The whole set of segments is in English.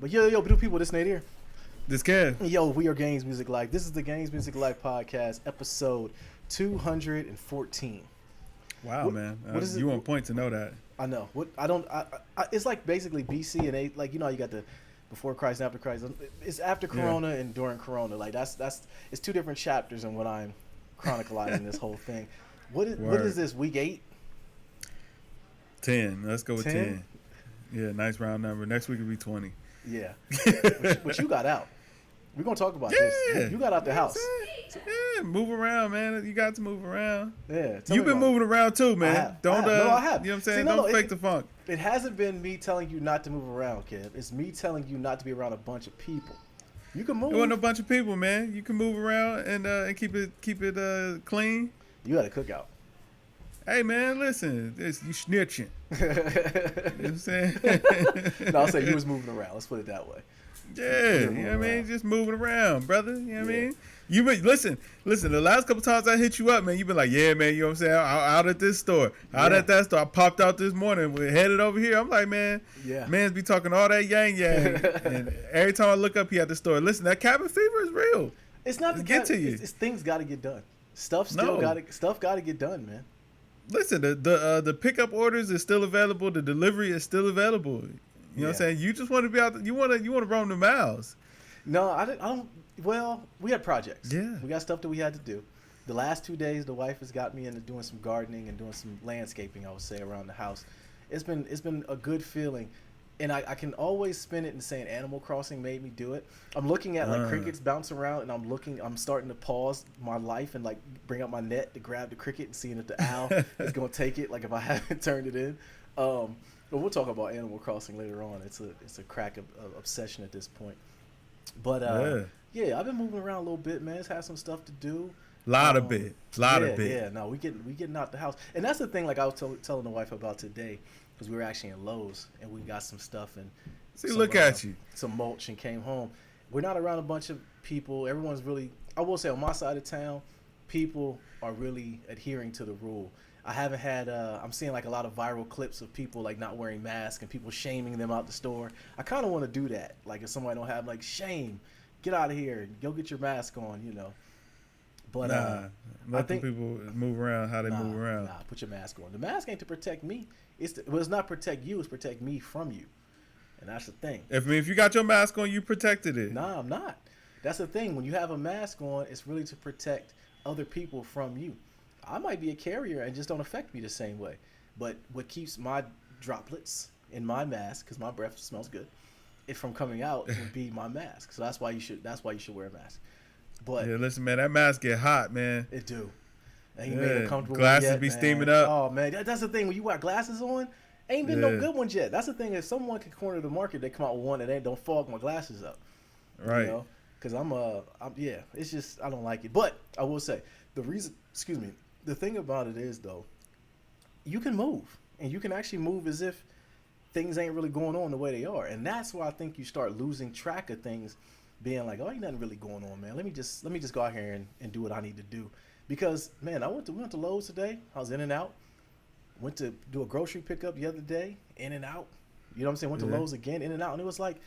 But yo, beautiful people, this Nate here. This Kev. Yo, we are GamesMusicLyfe. This is the GamesMusicLyfe podcast, episode 214. Wow, man. You on point to know that. I know. It's like basically BC and A. Like, you know, you got the before Christ and after Christ. It's after Corona and during Corona. Like that's it's two different chapters in what I'm chronicling this whole thing. What is this, week 8? 10. Let's go with 10. Yeah, nice round number. Next week will be 20. Yeah. But you got out. We're going to talk about this. You got out the house. Yeah, move around, man. You got to move around. Yeah. You've been moving around too, man. I have. I have. You know what I'm saying? Don't fake the funk. It hasn't been me telling you not to move around, Kev. It's me telling you not to be around a bunch of people. You can move. There wasn't a bunch of people, man. You can move around and keep it clean. You got a cookout. Hey, man, listen. You snitching. You know what I'm saying? No, I'll say you was moving around. Let's put it that way. Yeah, you know what I mean? Just moving around, brother. You know what I mean? You been listen. The last couple times I hit you up, man, you been like, yeah, man. You know what I'm saying? Out at this store, at that store. I popped out this morning. We're headed over here. I'm like, man, man's be talking all that yang. And every time I look up, he at the store. Listen, that cabin fever is real. It's not to you. It's things got to get done. Stuff got to get done, man. Listen, the pickup orders is still available. The delivery is still available. You know what I'm saying? You just want to be out. You want to roam the miles. No, I don't. Well, we had projects. Yeah, we got stuff that we had to do. The last 2 days, the wife has got me into doing some gardening and doing some landscaping. I would say around the house. It's been a good feeling, and I can always spin it and saying Animal Crossing made me do it. I'm looking at like crickets bouncing around, and I'm starting to pause my life and like bring up my net to grab the cricket and seeing if the owl is gonna take it. Like if I haven't turned it in. But we'll talk about Animal Crossing later on. It's a crack obsession at this point. But I've been moving around a little bit, man. It's had some stuff to do. Lot of bit. Yeah, no, we getting out the house, and that's the thing. Like I was telling the wife about today, because we were actually in Lowe's and we got some stuff and look at you, some mulch, and came home. We're not around a bunch of people. Everyone's really, I will say, on my side of town, people are really adhering to the rule. I haven't had, I'm seeing like a lot of viral clips of people like not wearing masks and people shaming them out the store. I kind of want to do that. Like if somebody don't have, like, shame, get out of here, go get your mask on, you know. But I think people move around how they move around. Nah, put your mask on. The mask ain't to protect me. It's not protect you, it's protect me from you. And that's the thing. If you got your mask on, you protected it. Nah, I'm not. That's the thing. When you have a mask on, it's really to protect other people from you. I might be a carrier and just don't affect me the same way. But what keeps my droplets in my mask, because my breath smells good, if from coming out would be my mask. So that's why you should wear a mask. But yeah, listen, man, that mask get hot, man. It do. Ain't made it comfortable. Glasses be steaming up. Oh man, that's the thing. When you got glasses on, ain't been no good ones yet. That's the thing. If someone can corner the market, they come out with one that don't fog my glasses up. Right. You know? Because it's just I don't like it. But I will say the thing about it is, though, you can move, and you can actually move as if things ain't really going on the way they are, and that's where I think you start losing track of things, being like, oh, ain't nothing really going on, man. Let me just go out here and do what I need to do. Because, man, we went to Lowe's today. I was in and out. Went to do a grocery pickup the other day, in and out. You know what I'm saying? Went to Lowe's again, in and out, and it was like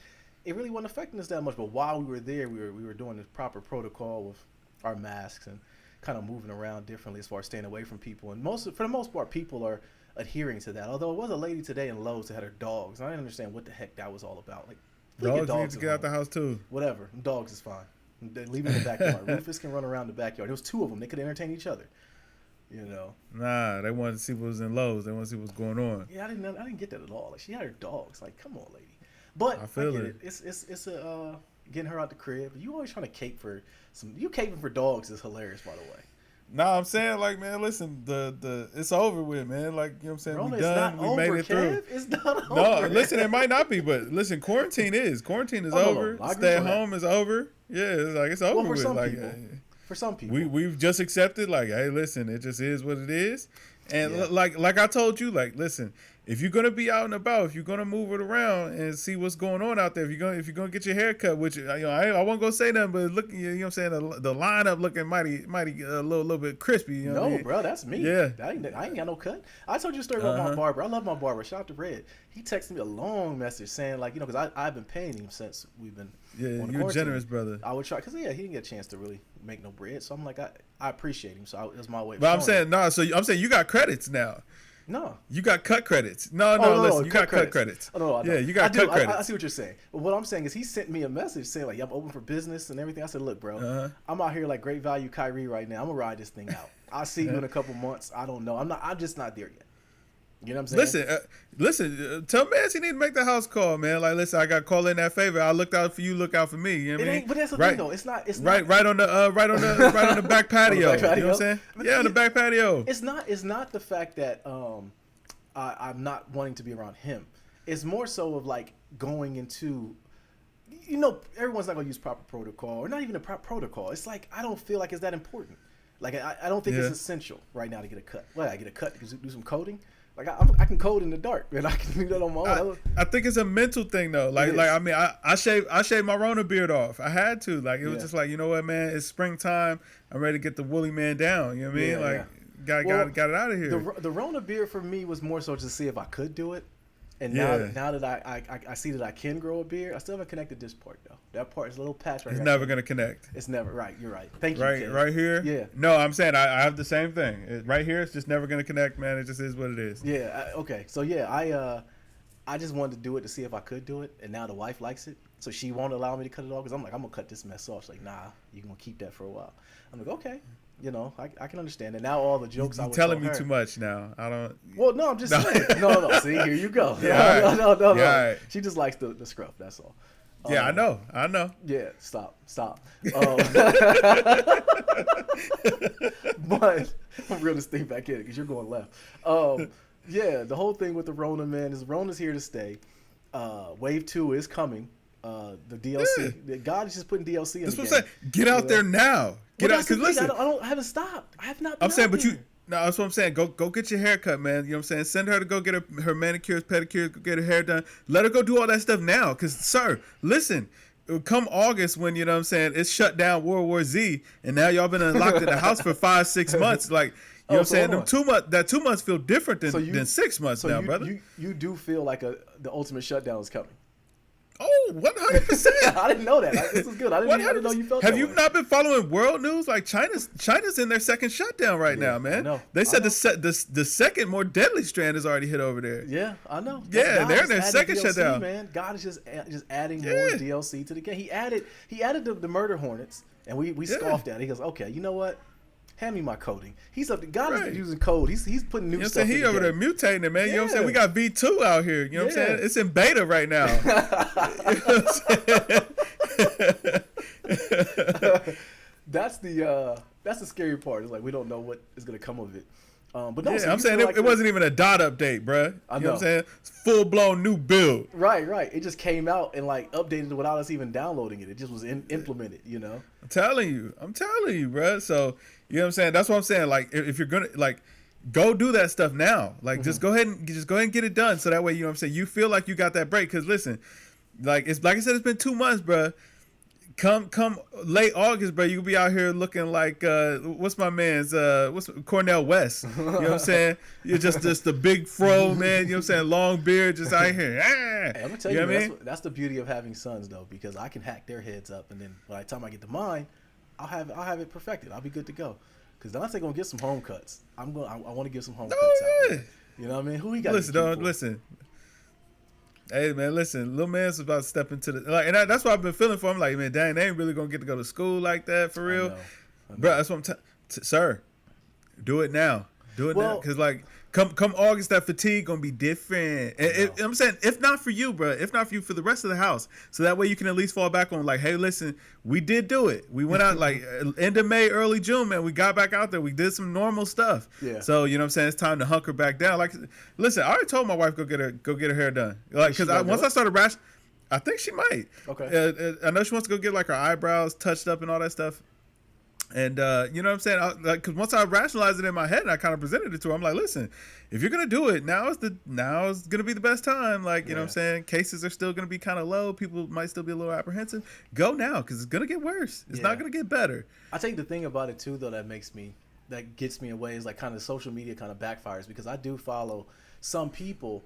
it really wasn't affecting us that much. But while we were there, we were doing the proper protocol with our masks and kind of moving around differently as far as staying away from people. And for the most part, people are adhering to that. Although it was a lady today in Lowe's that had her dogs. And I didn't understand what the heck that was all about. Like, dogs need to get out the house too. Whatever. Dogs is fine. They leave them in the backyard. Rufus can run around the backyard. There was 2 of them. They could entertain each other. You know. Nah, they wanted to see what was in Lowe's. They wanted to see what's going on. Yeah, I didn't get that at all. Like, she had her dogs. Like, come on, lady. But I get it. It's a getting her out the crib. You always trying to cape for some. You caping for dogs is hilarious, by the way. Nah, I'm saying, like, man, listen, the it's over with, man. Like, you know what I'm saying? Bro, we done. We made it through. It's not over. No, listen, it might not be, but listen, quarantine is over. Stay at home is over. Yeah, it's over with. Like, for some people, we've just accepted. Like, hey, listen, it just is what it is. And like I told you, like, listen, if you're gonna be out and about, if you're gonna move it around and see what's going on out there, if you're gonna get your hair cut, which I won't go say nothing, but look, you know what I'm saying, the lineup looking mighty a little bit crispy. You know what I mean? Bro, that's me. Yeah, I ain't got no cut. I told you a story about my barber. I love my barber. Shout out to Red. He texted me a long message saying like, because I've been paying him since we've been. Yeah, you're generous, brother. I would try because he didn't get a chance to really make no bread. So I'm like, I appreciate him. So it was my way. But I'm saying no. So I'm saying you got credits now. No, you got cut credits. No, listen, you got cut credits. Oh, no, yeah, you got cut credits. I see what you're saying. But what I'm saying is he sent me a message saying like, I'm open for business and everything. I said, look, bro, I'm out here like great value Kyrie right now. I'm gonna ride this thing out. I'll see you in a couple months. I don't know. I'm just not there yet. You know what I'm saying? Listen. Tell Mans he need to make the house call, man. Like, listen, I got call in that favor. I looked out for you, look out for me. You know what I mean? But that's the thing, though. It's not. Right on the back patio. You know what I'm saying? Yeah, on the back patio. It's not the fact that I'm not wanting to be around him. It's more so of like going into, everyone's not gonna use proper protocol or not even a proper protocol. It's like I don't feel like it's that important. Like I don't think it's essential right now to get a cut. Well, I get a cut to do some coding. Like I can code in the dark, and I can do that on my own. I think it's a mental thing though. Like I mean, I shaved my Rona beard off. I had to. Like it was just like, you know what, man? It's springtime. I'm ready to get the woolly man down. You know what I mean? Like got it out of here. The Rona beard for me was more so to see if I could do it. And now that I see that I can grow a beard, I still haven't connected this part though. That part is a little patch right. It's never gonna connect. It's never right. You're right. Thank you. Right here. Yeah. No, I'm saying I have the same thing. Right here, it's just never gonna connect, man. It just is what it is. Yeah. Okay. So yeah, I just wanted to do it to see if I could do it, and now the wife likes it, so she won't allow me to cut it off because I'm like, I'm gonna cut this mess off. She's like, nah, you're gonna keep that for a while. I'm like, okay. I can understand it. Now all the jokes I was telling me too much now. I don't. Well, no, I'm just saying. No. See, here you go. Yeah, no. Yeah, right. She just likes the scruff. That's all. Yeah, I know. Yeah, stop. But I'm real this thing back in because you're going left. Yeah, the whole thing with the Rona, man, is Rona's here to stay. Wave 2 is coming. The DLC. Yeah. God is just putting DLC in. That's what I'm saying. Get out there now. Get out. Because listen, I haven't stopped. I have not. I'm saying, but that's what I'm saying. Go get your hair cut, man. You know what I'm saying? Send her to go get her manicures, pedicures, go get her hair done. Let her go do all that stuff now. Because, sir, listen, come August when, you know what I'm saying, it's shut down World War Z, and now y'all been locked in the house for 5-6 months. Like, you know what I'm saying? That 2 months feel different than 6 months now, brother. You do feel like the ultimate shutdown is coming. Oh, 100%. I didn't know that. This is good. I didn't know you felt Have that you way. not been following world news? Like China's in their second shutdown right now, man. I know. They said the second more deadly strand is already hit over there. Yeah, I know. Yeah, they're in their second DLC, shutdown. Man, God is just adding more DLC to the game. He added the murder hornets, and we scoffed at it. He goes, okay, you know what? Hand me my coding. God is using code. He's putting new stuff. He over there mutating, man. You know what I'm saying? We got V2 out here. You know what I'm saying? It's in beta right now. That's the scary part. It's like we don't know what is gonna come of it. But no, I'm saying it wasn't even a dot update, bro. You know what I'm saying? It's full blown new build. Right. It just came out and like updated without us even downloading it. It just was implemented. I'm telling you, bro. So you know what I'm saying? That's what I'm saying. Like if you're gonna go do that stuff now. Like just go ahead and get it done. So that way, you know what I'm saying, you feel like you got that break. Because listen, like I said, it's been 2 months, bro. Come late August, bro, you'll be out here looking like what's my man's Cornell West. You know what I'm saying? You're just the big fro, man. You know what I'm saying? Long beard, just out here. Hey, I'm gonna tell you, that's the beauty of having sons, though, because I can hack their heads up, and then by the time I get to mine, I'll have it perfected. I'll be good to go. Because Dante gonna get some home cuts. I want to get some home cuts out. You know what I mean? Who he got? Listen. Hey man, listen, little man's about to step into the that's what I've been feeling for. I'm like, man, dang, they ain't really gonna get to go to school like that for real, bro. That's what I'm sir. Do it now, now, because like come August, that fatigue gonna be different. And I'm saying, if not for you, bro, if not for you, for the rest of the house, so that way you can at least fall back on like, hey, listen, we did do it. We went out like end of May, early June, man. We got back out there. We did some normal stuff. Yeah. So you know what I'm saying, it's time to hunker back down. Like, listen, I already told my wife go get her hair done. Like, because once I started I think she might. Okay. I know she wants to go get like her eyebrows touched up and all that stuff. And you know what I'm saying? Because once I rationalized it in my head and I kind of presented it to her, I'm like, listen, if you're gonna do it, now is gonna be the best time. Like, you know what I'm saying? Cases are still gonna be kind of low. People might still be a little apprehensive. Go now, because it's gonna get worse. It's not gonna get better. I think the thing about it too, though, that gets me away is like kind of social media kind of backfires, because I do follow some people.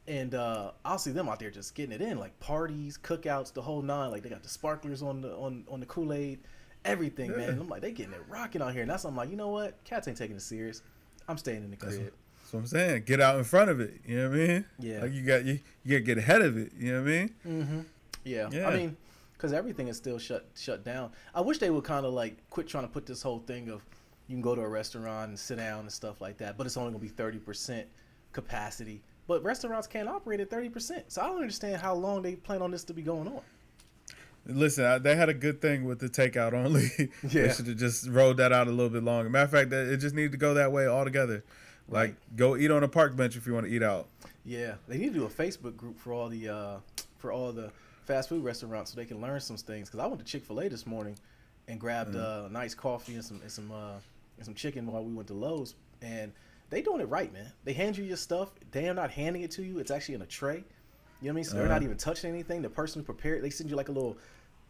And I'll see them out there just getting it in, like parties, cookouts, the whole nine. Like they got the sparklers on the Kool-Aid, everything, man. And I'm like, they getting it rocking out here. And that's I'm like, you know what? Cats ain't taking it serious. I'm staying in the crib. That's what I'm saying. Get out in front of it. You know what I mean? Yeah. Like you got to get ahead of it. You know what I mean? Mm-hmm. Yeah. I mean, because everything is still shut down. I wish they would kind of like quit trying to put this whole thing of you can go to a restaurant and sit down and stuff like that, but it's only gonna be 30% capacity. But restaurants can't operate at 30%. So I don't understand how long they plan on this to be going on. Listen, they had a good thing with the takeout only. Yeah. They should have just rolled that out a little bit longer. Matter of fact, it just needed to go that way altogether. Like, go eat on a park bench if you want to eat out. Yeah, they need to do a Facebook group for all the fast food restaurants so they can learn some things. Because I went to Chick-fil-A this morning and grabbed a nice coffee and some chicken while we went to Lowe's, and they doing it right, man. They hand you your stuff. They are not handing it to you. It's actually in a tray. You know what I mean? So they're not even touching anything. The person who prepared, they send you like a little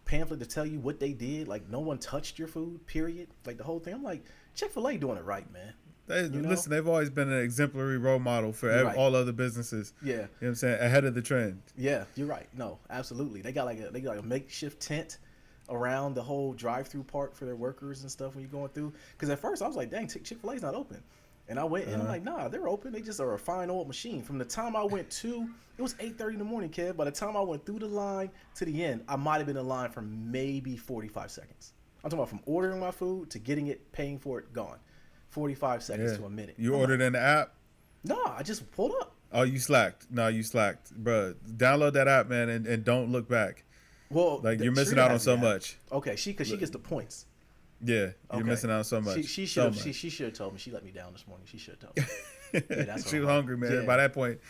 pamphlet to tell you what they did. Like no one touched your food, period. Like the whole thing. I'm like, Chick-fil-A doing it right, man. Listen, they've always been an exemplary role model for all other businesses. Yeah. You know what I'm saying? Ahead of the trend. Yeah, you're right. No, absolutely. They got like a makeshift tent around the whole drive-through part for their workers and stuff when you're going through. Because at first I was like, dang, Chick-fil-A's not open. And I went and I'm like, nah, they're open. They just are a fine old machine. From the time I went it was 8:30 in the morning, Kev. By the time I went through the line to the end, I might have been in line for maybe 45 seconds. I'm talking about from ordering my food to getting it, paying for it, gone. 45 seconds to a minute. You ordered in the app? No, I just pulled up. Oh, you slacked. No, you slacked. Bro, download that app, man, and don't look back. Well, like you're missing out on so much. Okay, because she gets the points. Yeah, you're missing out on so much. She should have told me. She let me down this morning. She should have told me. Yeah, that's she was hungry, man. Yeah. By that point,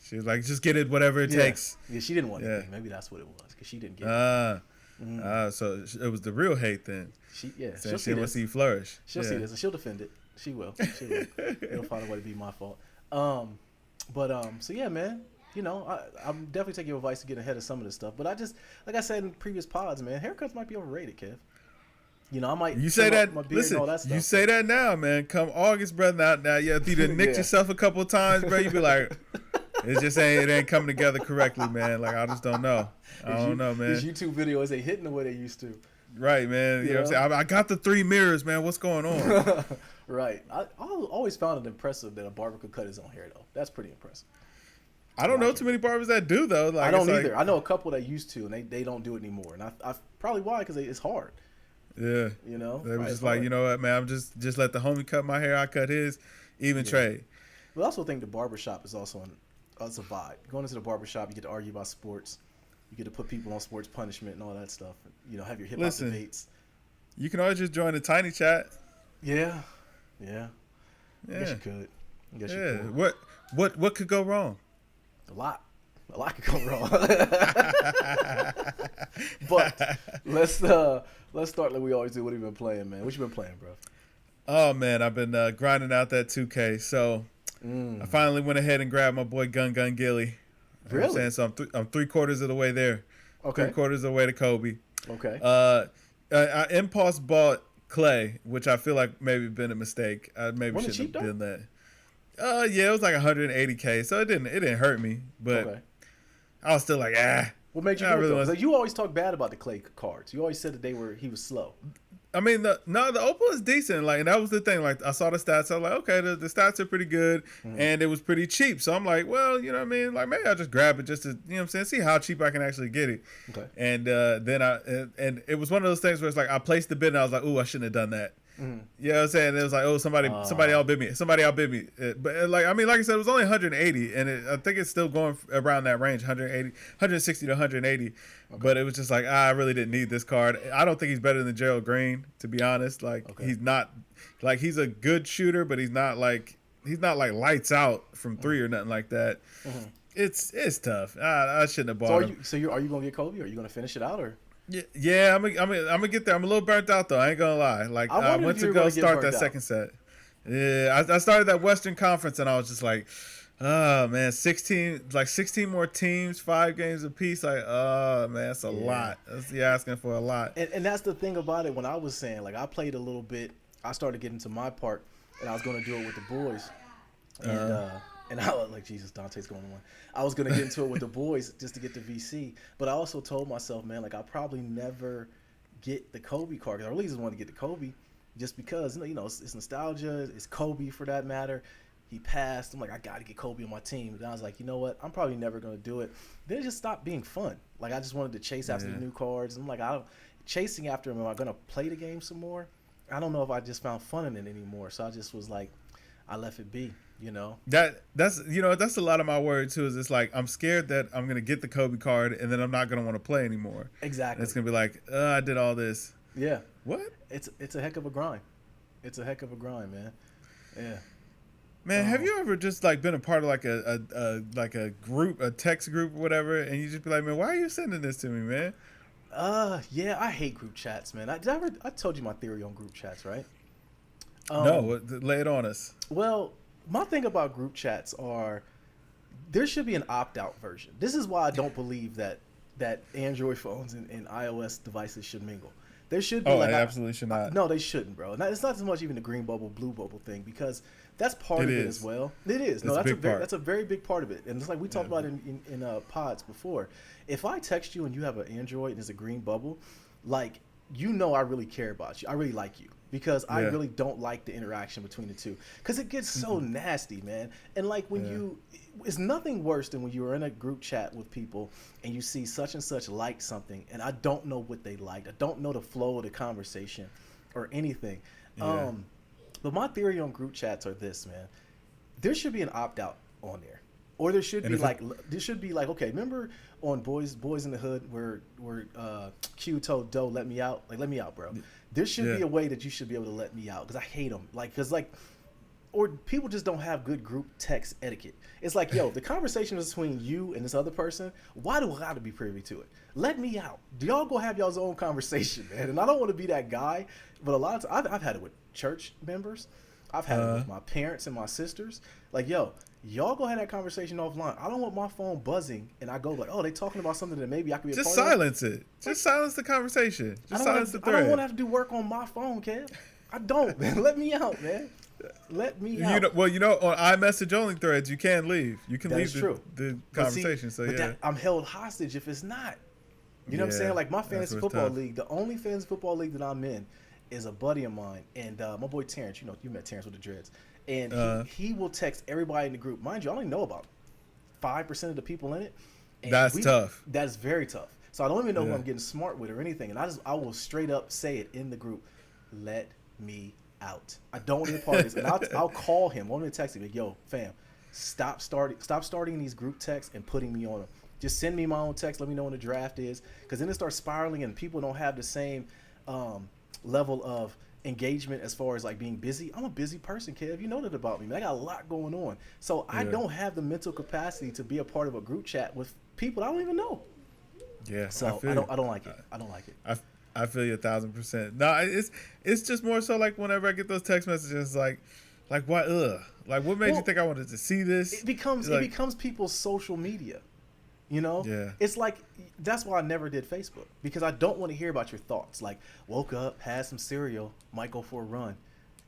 she was like, just get it, whatever it takes. Yeah, she didn't want anything. Maybe that's what it was, because she didn't get it. So it was the real hate then. She wants to see you flourish. She'll see this, and she'll defend it. She will. It'll find a way to be my fault. So yeah, man. You know, I'm definitely taking your advice to get ahead of some of this stuff. But I just, like I said in previous pods, man, haircuts might be overrated, Kev. You know, I might. You say that. My beard listen, and all that stuff, you say that now, man. Come August, brother. Now you either nicked yourself a couple of times, bro. You be like, it ain't coming together correctly, man. Like I just don't know. I don't know, man. These YouTube videos ain't hitting the way they used to. Right, man. You know what I'm saying? I got the 3 mirrors, man. What's going on? Right. I always found it impressive that a barber could cut his own hair, though. That's pretty impressive. I don't know too many barbers that do, though. Like, I don't either. I know a couple that used to, and they don't do it anymore. And I probably why, because it's hard. Yeah. You know? They were just like, you know what, man, I'm just let the homie cut my hair. I cut his. Even trade. But I also think the barbershop is also it's a vibe. Going into the barbershop, you get to argue about sports. You get to put people on sports punishment and all that stuff. You know, have your hip-hop debates. You can always just join the tiny chat. Yeah. I guess you could. You could. What could go wrong? A lot could go wrong. But let's start like we always do. What have you been playing, man? What you been playing, bro? Oh man, I've been grinding out that 2K. So I finally went ahead and grabbed my boy Gun Gilly. Really? You know what I'm saying? So I'm 3/4 of the way there. Okay. 3/4 of the way to Kobe. Okay. I impulse bought Clay, which I feel like maybe been a mistake. I maybe shouldn't have done that. Yeah, it was like 180K, so it didn't hurt me, but I was still like, What made you do it, though? Like, you always talk bad about the Clay cards. You always said that he was slow. I mean, the Opal is decent. Like, and that was the thing. Like, I saw the stats. I was like, okay, the stats are pretty good, and it was pretty cheap. So I'm like, well, you know what I mean? Like, maybe I'll just grab it just to, you know what I'm saying, see how cheap I can actually get it. Okay. And then and it was one of those things where it's like I placed the bid and I was like, ooh, I shouldn't have done that. You know what I'm saying? It was like, oh, somebody outbid me. Somebody outbid me. But like, I mean, like I said, it was only 180, and I think it's still going around that range, 160 to 180. Okay. But it was just like, I really didn't need this card. I don't think he's better than Gerald Green, to be honest. Like, he's not, like, he's a good shooter, but he's not like lights out from 3 or nothing like that. It's tough. I shouldn't have bought him. So are you gonna get Kobe? Or are you gonna finish it out, or? Yeah, I'm gonna get there. I'm a little burnt out though. I ain't gonna lie. Like I I wondered went if you to were go going to get start burnt that out. second set. Yeah, I started that Western Conference and I was just like, oh man, 16 more teams, 5 games apiece. Like, oh man, that's a Yeah. lot. You're asking for a lot. And that's the thing about it. When I was saying, like, I played a little bit, I started getting to my part, and I was going to do it with the boys. And I was like, Jesus, Dante's going on. I was going to get into it with the boys just to get the VC. But I also told myself, man, like, I'll probably never get the Kobe card. Cause I really just wanted to get the Kobe just because, it's nostalgia. It's Kobe for that matter. He passed. I'm like, I got to get Kobe on my team. And I was like, you know what? I'm probably never going to do it. Then it just stopped being fun. Like, I just wanted to chase after the new cards. I'm like, chasing after him. Am I going to play the game some more? I don't know if I just found fun in it anymore. So I just was like, I left it be. That's a lot of my worry too. Is it's like I'm scared that I'm gonna get the Kobe card and then I'm not gonna want to play anymore. Exactly. And it's gonna be like, I did all this. Yeah. What? It's a heck of a grind. It's a heck of a grind, man. Yeah. Man, have you ever just like been a part of like a group, a text group or whatever, and you just be like, man, why are you sending this to me, man? Yeah, I hate group chats, man. I told you my theory on group chats, right? No, lay it on us. Well, my thing about group chats are there should be an opt-out version. This is why I don't believe that Android phones and iOS devices should mingle. There should be absolutely should not. No, they shouldn't, bro. It's not as much even the green bubble, blue bubble thing because that's part of it as well. It is. No, that's a very big part of it. And it's like we talked about in pods before. If I text you and you have an Android and there's a green bubble, like I really care about you. I really like you. Because I really don't like the interaction between the two. Because it gets so nasty, man. And like when it's nothing worse than when you're in a group chat with people and you see such and such like something and I don't know what they liked. I don't know the flow of the conversation or anything. Yeah. But my theory on group chats are this, man. There should be an opt-out on there. Or there should be like, okay, remember on Boys in the Hood where Q told Doe, let me out? Like, let me out, bro. There should be a way that you should be able to let me out because I hate them. Or people just don't have good group text etiquette. It's like, yo, the conversation is between you and this other person. Why do I got to be privy to it? Let me out. Do y'all go have y'all's own conversation, man? And I don't want to be that guy, but a lot of times I've had it with church members. I've had it with my parents and my sisters. Like, yo, y'all go have that conversation offline. I don't want my phone buzzing and I go like, oh, they talking about something that maybe I could be a part of. Just silence it. Just silence the conversation. Just silence the thread. I don't want to have to do work on my phone, Kev. I don't, man. Let me out, man. Let me out. On iMessage only threads, you can leave. You can leave the conversation. I'm held hostage if it's not. You know what I'm saying? Like my fantasy football league, the only fantasy football league that I'm in is a buddy of mine. And my boy Terrence, you met Terrence with the dreads. And he will text everybody in the group. Mind you, I only know about 5% of the people in it. And that's tough. That is very tough. So I don't even know who I'm getting smart with or anything. And I will straight up say it in the group. Let me out. I don't want to be a part of this. And I'll call him. I'm going to text him. Like, yo, fam, stop starting these group texts and putting me on them. Just send me my own text. Let me know when the draft is. Because then it starts spiraling and people don't have the same level of engagement as far as like being busy. I'm a busy person, Kev. You know that about me, man. I got a lot going on. So I don't have the mental capacity to be a part of a group chat with people I don't even know. Yeah. So I don't like it. I don't like it. I feel you 1,000%. No, it's just more so like whenever I get those text messages, like what? Like what made you think I wanted to see this? It becomes people's social media. You know? Yeah. It's like, that's why I never did Facebook. Because I don't want to hear about your thoughts. Like, woke up, had some cereal, might go for a run.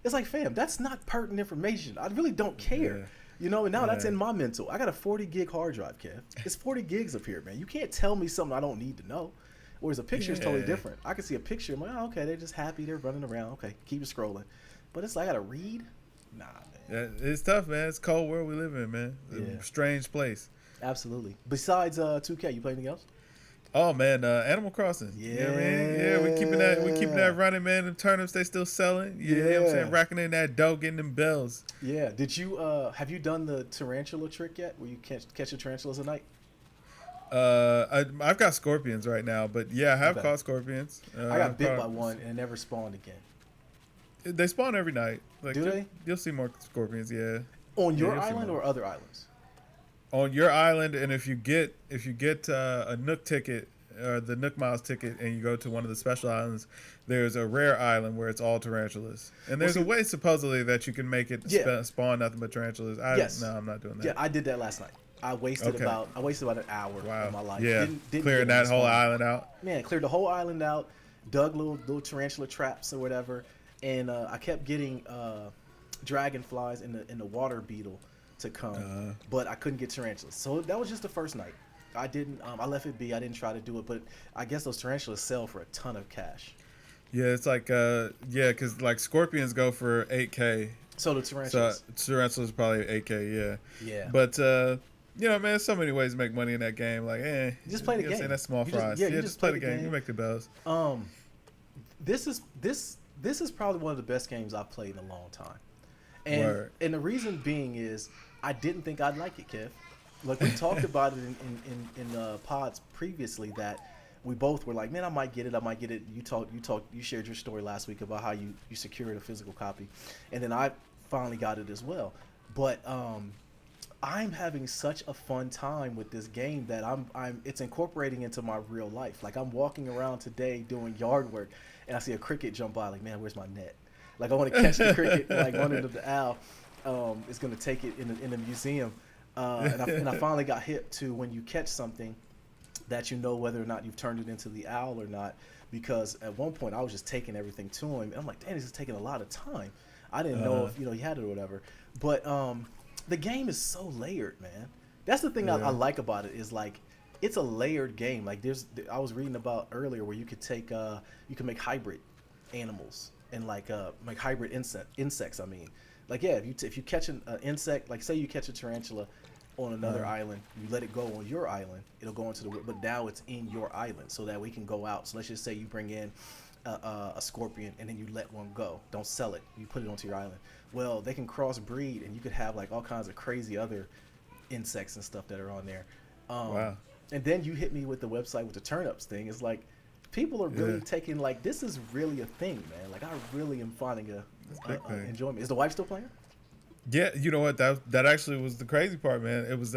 It's like, fam, that's not pertinent information. I really don't care. Yeah. You know, and now that's in my mental. I got a 40 gig hard drive, Kev. It's 40 gigs up here, man. You can't tell me something I don't need to know. Whereas a picture is totally different. I can see a picture. I'm like, oh, okay, they're just happy. They're running around. Okay, keep it scrolling. But it's like, I got to read? Nah, man. Yeah, it's tough, man. It's a cold world we live in, man. It's a strange place. Absolutely. Besides 2K, you play anything else? Oh man, Animal Crossing. Yeah, you know what I mean? Yeah, we keeping that running, man. The turnips they still selling. You know what I'm saying? Racking in that dough, getting them bells. Yeah. Did you have you done the tarantula trick yet? Where you catch the tarantulas at night? I've got scorpions right now, but yeah, I have caught scorpions. I got bit by one and it never spawned again. They spawn every night. Like, do they? You'll see more scorpions. Yeah. On your island or other islands? On your island, and if you get a Nook ticket, the Nook Miles ticket and you go to one of the special islands, there's a rare island where it's all tarantulas. And there's a way supposedly that you can make it spawn nothing but tarantulas. No, I'm not doing that. Yeah, I did that last night. I wasted about an hour of my life. Yeah, didn't clearing that whole island out. Man, cleared the whole island out, dug little tarantula traps or whatever, and I kept getting dragonflies and the water beetle to come, but I couldn't get tarantulas. So that was just the first night. I didn't. I left it be. I didn't try to do it, but I guess those tarantulas sell for a ton of cash. Yeah, it's like because like scorpions go for 8K. So the tarantulas. So tarantulas probably 8K. Yeah. Yeah. But man, there's so many ways to make money in that game. Like, you just play the game. That's small fries. You just play the game. You make the bells. This is probably one of the best games I've played in a long time, and the reason being is I didn't think I'd like it, Kev. Like we talked about it in pods previously that we both were like, man, I might get it. You shared your story last week about how you secured a physical copy, and then I finally got it as well. But I'm having such a fun time with this game that it's incorporating into my real life. Like I'm walking around today doing yard work and I see a cricket jump by, like, man, where's my net? Like I want to catch the cricket, like one of the owl is going to take it in the museum. And I finally got hip to when you catch something that you know whether or not you've turned it into the owl or not, because at one point I was just taking everything to him and I'm like, damn, this is taking a lot of time. I didn't know if he had it or whatever. But the game is so layered, man. That's the thing I like about it, is like it's a layered game. Like I was reading about earlier where you could take you can make hybrid animals and like make hybrid insects. I mean, like if you catch an insect, like say you catch a tarantula on another island, you let it go on your island, it'll go into but now it's in your island, so that we can go out. So let's just say you bring in a scorpion and then you let one go, don't sell it, you put it onto your island. Well, they can crossbreed and you could have like all kinds of crazy other insects and stuff that are on there. Wow. And then you hit me with the website with the turnips thing. It's like people are really taking, like, this is really a thing, man. Like I really am finding a enjoyment. Is the wife still playing? Yeah, you know what? That actually was the crazy part, man. It was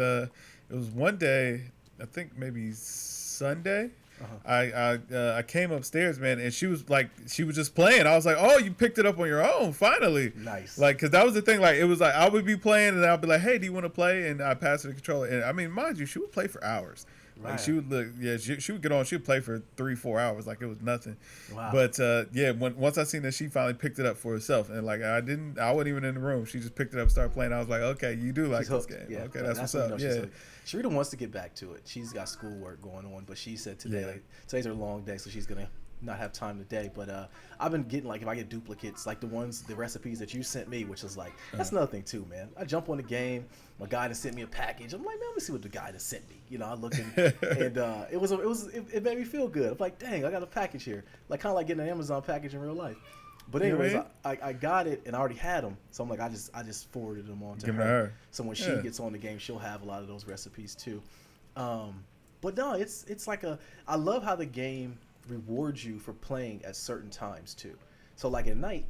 one day, I think maybe Sunday. I came upstairs, man, and she was just playing. I was like, oh, you picked it up on your own, finally. Nice. Like, because that was the thing. Like, it was like I would be playing, and I'd be like, hey, do you want to play? And I pass her the controller. And I mean, mind you, she would play for hours. Like she would she would get on. She would play for 3-4 hours, like it was nothing. Wow. But once I seen that she finally picked it up for herself, and like I wasn't even in the room. She just picked it up, started playing. I was like, okay, you do like this game. Yeah. Okay, that's what's up. Yeah. Sharita wants to get back to it. She's got schoolwork going on, but she said today's her long day, so she's gonna not have time today. But I've been getting, like, if I get duplicates, like the recipes that you sent me, which is like, that's another thing too, man. I jump on the game, my guy that sent me a package. I'm like, man, let me see what the guy that sent me. You know, I look and it made me feel good. I'm like, dang, I got a package here, like kind of like getting an Amazon package in real life. But anyways, I got it and I already had them, so I'm like, I just forwarded them on to her. So when she gets on the game, she'll have a lot of those recipes too. But no, it's like I love how the game rewards you for playing at certain times too. So like at night,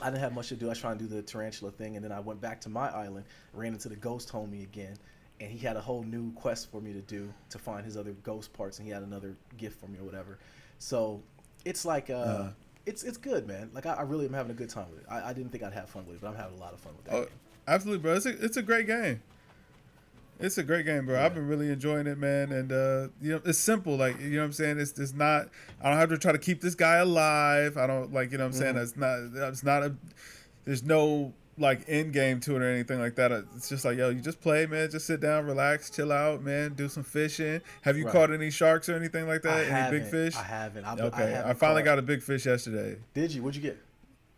I didn't have much to do. I was trying to do the tarantula thing, and then I went back to my island, ran into the ghost homie again, and he had a whole new quest for me to do to find his other ghost parts, and he had another gift for me or whatever. So it's like it's good, man. Like I really am having a good time with it. I didn't think I'd have fun with it, but I'm having a lot of fun with that game. Absolutely, bro. It's a great game. It's a great game, bro. Yeah. I've been really enjoying it, man. And it's simple. Like, you know what I'm saying? It's not. I don't have to try to keep this guy alive. I don't, like, you know what I'm saying? It's not there's no like end game to it or anything like that. It's just like, yo, you just play, man. Just sit down, relax, chill out, man. Do some fishing. Have you caught any sharks or anything like that? Any big fish? I haven't. I finally got a big fish yesterday. Did you? What'd you get?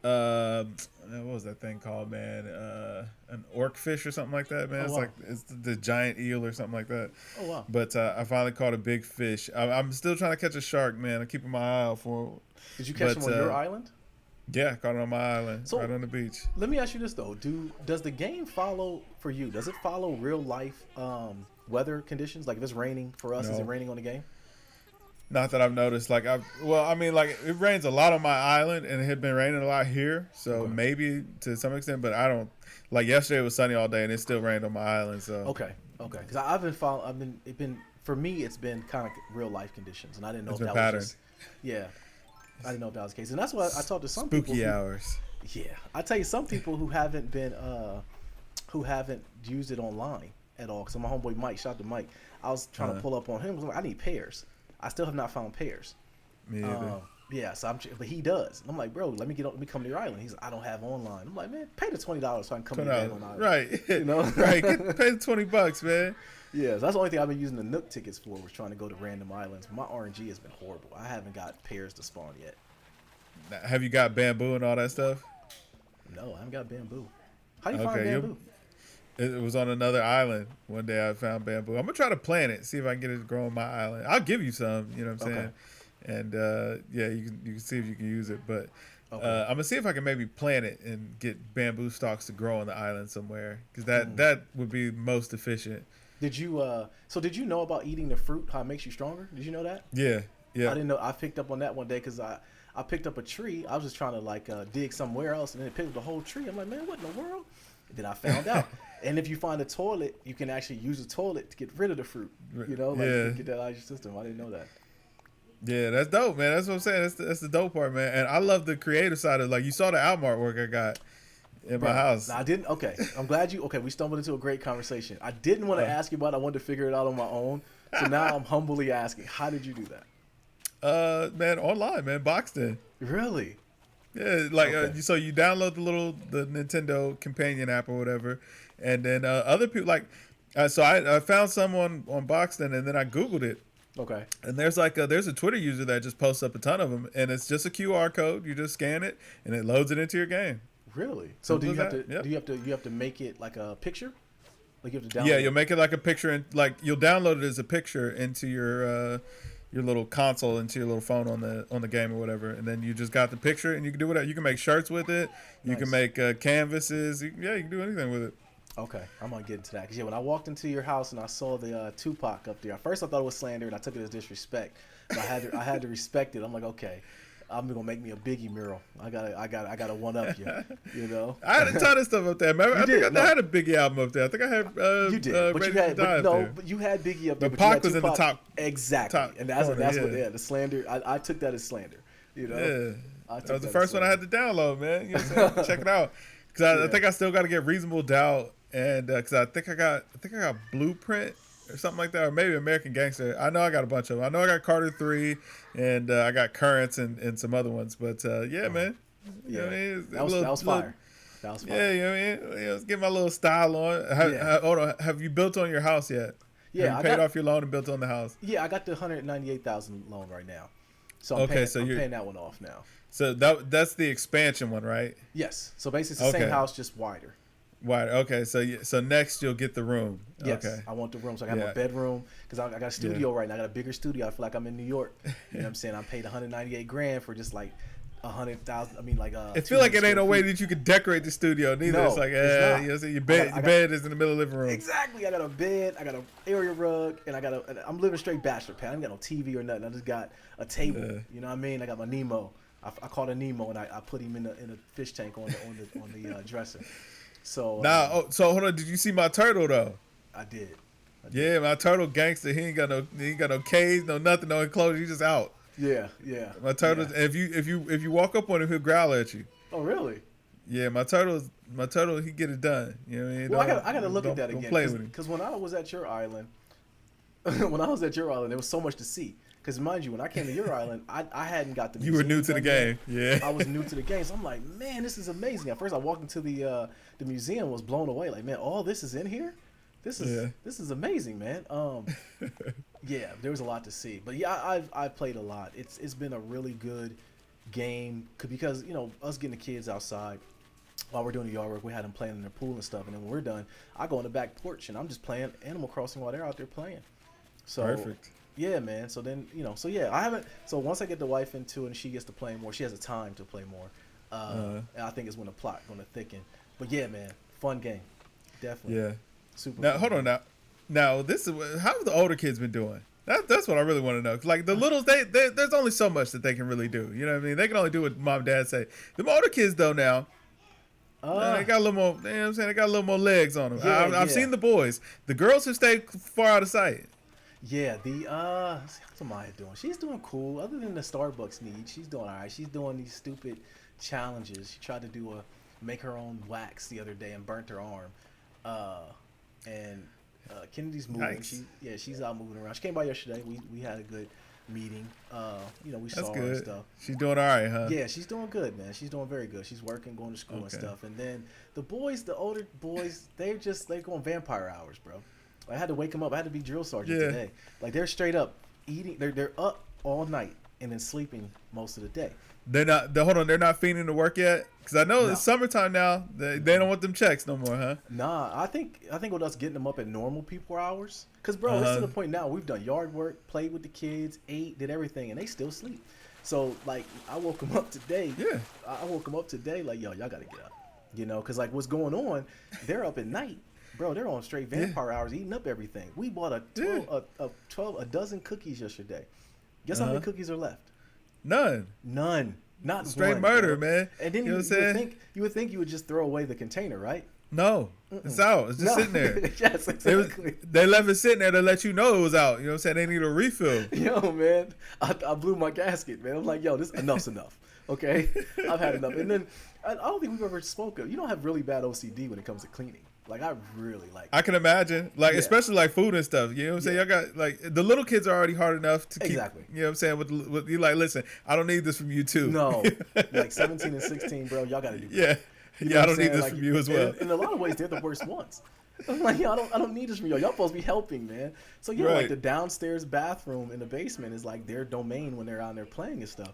What was that thing called, man? An orc fish or something like that, man. It's the giant eel or something like that. Oh wow! But I finally caught a big fish. I'm still trying to catch a shark, man. I'm keeping my eye out for it. Did you catch him on your island? Yeah, caught it on my island, right on the beach. Let me ask you this though: does the game follow for you? Does it follow real life weather conditions? Like if it's raining for us, is it raining on the game? Not that I've noticed. Like it rains a lot on my island, and it had been raining a lot here. So maybe to some extent, but I don't. Like yesterday, it was sunny all day, and it still rained on my island. So okay. Because I've been following. It's been for me, it's been kind of real life conditions, and I didn't know It's if been that pattern. was just, yeah, I didn't know if that was the case, and that's why I talked to some Spooky people. hours. Yeah, I tell you, some people who haven't used it online at all. Because my homeboy Mike, shout out to Mike, I was trying to pull up on him. I was like, I need pairs. I still have not found pairs. Me either. Yeah, so but he does. I'm like, bro, let me come to your island. He's like, I don't have online. I'm like, man, pay the $20 so I can come to your island. Right. You know, Right. Pay the $20, man. Yeah, so that's the only thing I've been using the Nook tickets for, was trying to go to random islands. My RNG has been horrible. I haven't got pairs to spawn yet. Have you got bamboo and all that stuff? No, I haven't got bamboo. How do you find bamboo? It was on another island. One day I found bamboo. I'm gonna try to plant it, see if I can get it to grow on my island. I'll give you some. You know what I'm saying? And yeah, you can see if you can use it. But I'm gonna see if I can maybe plant it and get bamboo stalks to grow on the island somewhere, because that would be most efficient. Did you did you know about eating the fruit, how it makes you stronger? Did you know that? Yeah. I didn't know. I picked up on that one day because I picked up a tree. I was just trying to dig somewhere else, and then it picked up the whole tree. I'm like, man, what in the world? And then I found out. And if you find a toilet, you can actually use a toilet to get rid of the fruit. You know, get that out of your system. I didn't know that. Yeah, that's dope, man. That's what I'm saying. That's the dope part, man. And I love the creative side of, like, you saw the album artwork I got in my house. Now, I didn't. Okay, I'm glad you. Okay, we stumbled into a great conversation. I didn't want to ask you about it. I wanted to figure it out on my own. So now I'm humbly asking, how did you do that? Man, online, man, Boxton. Really? Yeah, so you download the Nintendo companion app or whatever, and then other people so I found someone on Boxton, and then I Googled it. Okay. And there's a Twitter user that just posts up a ton of them, and it's just a QR code. You just scan it, and it loads it into your game. Really? So do you have to make it like a picture? Like you have to download? Yeah, you'll make it like a picture, and you'll download it as a picture into your little console, into your little phone on the game or whatever, and then you just got the picture, and you can do whatever. You can make shirts with it. You can make canvases. You can do anything with it. Okay, I'm gonna get into that, because when I walked into your house and I saw the Tupac up there, at first I thought it was slander, and I took it as disrespect. But I had to respect it. I'm like, okay, I'm gonna make me a Biggie mural. I gotta one up you. You know. I had a ton of stuff up there. Remember, I had a Biggie album up there. I think I had. You did, but you had Biggie up there. The Pac was in the top. Exactly, and that's corner, what the slander. I took that as slander. You know. Yeah. That was the first one I had to download, man. You know what I'm saying? Check it out, because I think I still got to get Reasonable Doubt, and because I think I got Blueprint or something like that, or maybe American Gangster. I know I got a bunch of them. I know I got Carter 3, and I got Currents and some other ones. But man. You know what I mean? That was fire. That was fire. Yeah, you know what I mean? Let's get my little style on. Hold on. Have you built on your house yet? Yeah, have you paid off your loan and built on the house? Yeah, I got the $198,000 loan right now. So I'm paying that one off now. So that's the expansion one, right? Yes. So basically it's the same house, just wider. Wider. Okay. So next you'll get the room. Yes. Okay. I want the room. So I got my bedroom, because I got a studio right now. I got a bigger studio. I feel like I'm in New York. You know what I'm saying? I paid $198,000 for just like 100,000. I mean, like it feel like it ain't no way that you could decorate the studio neither. No, it's like it's you know, so your bed is in the middle of the living room. Exactly. I got a bed, I got an area rug, and I'm living straight bachelor pad. I ain't got no TV or nothing. I just got a table. You know what I mean? I got my Nemo. I called a Nemo, and I put him in a fish tank on the dresser. So so hold on. Did you see my turtle though? I did. Yeah, my turtle gangster. He ain't got no cage, no nothing, no enclosure. He's just out. Yeah. My turtle. Yeah. If you walk up on him, he'll growl at you. Oh really? Yeah, my turtle, he get it done. You know what I mean? Well, I gotta look at that again. Play with him. Because when I was at your island, there was so much to see. Because mind you, when I came to your island, I hadn't got the museum. You were new to the game. Yeah. I was new to the game. So I'm like, man, this is amazing. At first I walked into the museum, was blown away. Like, man, all this is in here? This is amazing, man. Yeah, there was a lot to see. But yeah, I've played a lot. It's been a really good game, because, you know, us getting the kids outside while we're doing the yard work, we had them playing in the pool and stuff. And then when we're done, I go on the back porch and I'm just playing Animal Crossing while they're out there playing. So perfect. Yeah, man. So then, you know, I haven't. So once I get the wife into it and she gets to play more, she has the time to play more. And I think it's when the plot going to thicken. But yeah, man, fun game, definitely. Yeah. Super. Now hold on now. Now this is how have the older kids been doing? That's what I really want to know. Like the littles, there's only so much that they can really do. You know what I mean? They can only do what mom and dad say. The older kids though now. They got a little more. You know what I'm saying? They got a little more legs on them. Yeah, I've seen the boys. The girls have stayed far out of sight. Yeah, let's see, how's Maya doing? She's doing cool. Other than the Starbucks need, she's doing all right. She's doing these stupid challenges. She tried to make her own wax the other day and burnt her arm. Uh, and Kennedy's moving. Yikes. She's out moving around. She came by yesterday. We had a good meeting. We That's saw her and good. stuff. She's doing all right, huh? Yeah, she's doing good, man. She's doing very good. She's working, going to school and Okay. stuff. And then the boys, the older boys, they're going vampire hours, bro. I had to wake them up. I had to be drill sergeant today. Like they're straight up eating. They're up all night and then sleeping most of the day. They're not. Hold on. They're not fiending to work yet. Because I know No. it's summertime now. They don't want them checks no more, huh? Nah, I think with us getting them up at normal people hours. Cause bro, it's to the point now we've done yard work, played with the kids, ate, did everything, and they still sleep. So like I woke them up today. Yeah. I woke them up today like, yo, y'all gotta get up. You know, cause like what's going on? They're up at night. Bro, they're on straight vampire hours, eating up everything. We bought a dozen cookies yesterday. Guess how many cookies are left? None. None. Not Straight one, murder, bro. man. And then You know what I'm saying? you would think you would just throw away the container, right? No, it's out. It's just sitting there. Yes, exactly. They left it sitting there to let you know it was out. You know what I'm saying? They need a refill. Yo, man, I blew my gasket, man. I'm like, yo, enough's enough. Okay, I've had enough. And then I don't think we've ever spoken. You don't have really bad OCD when it comes to cleaning. Like I really like. I can imagine, like especially like food and stuff. You know what I'm saying? Yeah. Y'all got like the little kids are already hard enough to keep. Exactly. You know what I'm saying? With you like, listen, I don't need this from you too. No, like 17 and 16, bro. Y'all got to do. Yeah, You know I what don't I'm need saying? this Like, from you as well. In a lot of ways, they're the worst ones. I'm like, yo, I don't need this from y'all. Y'all supposed to be helping, man. So like Right. the downstairs bathroom in the basement is like their domain when they're out there playing and stuff.